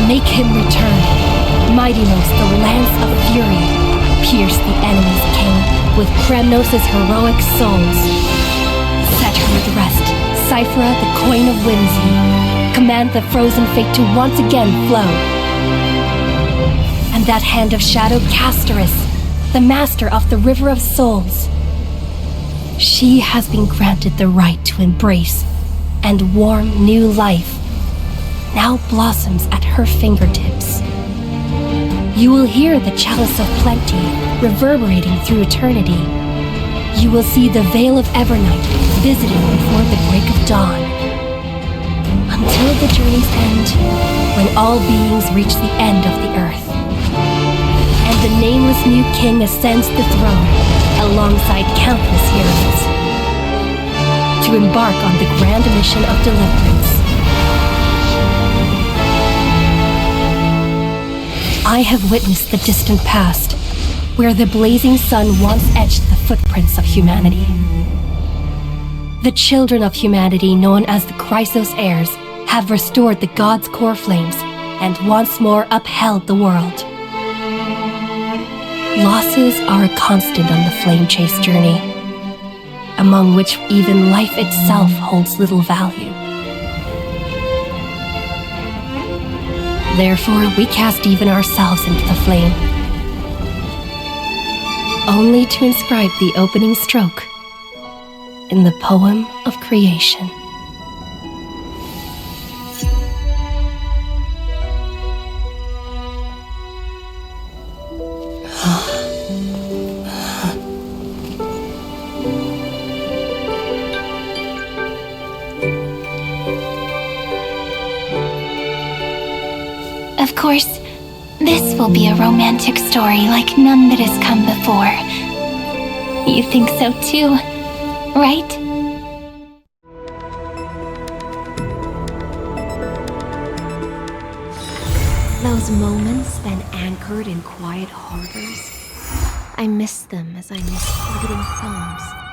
Make him return. Mightymost, the lance of fury, pierce the enemy's king with Kremnos' heroic souls. Set her at rest, Cyphera, the coin of whimsy. Command the frozen fate to once again flow. And that hand of shadow, Castoris, the master of the river of souls. She has been granted the right to embrace and warm new life. Now blossoms at her fingertips. You will hear the chalice of plenty reverberating through eternity. You will see the Veil of Evernight visiting before the break of dawn. Until the journey's end, when all beings reach the end of the earth. And the nameless new king ascends the throne alongside countless heroes to embark on the grand mission of deliverance. I have witnessed the distant past, where the blazing sun once etched the footprints of humanity. The children of humanity, known as the Chrysos heirs, have restored the gods' core flames and once more upheld the world. Losses are a constant on the flame chase journey, among which even life itself holds little value. Therefore, we cast even ourselves into the flame, only to inscribe the opening stroke in the poem of creation. Of course, this will be a romantic story like none that has come before. You think so too, right? Those moments spent anchored in quiet harbors, I miss them as I miss fleeting foams.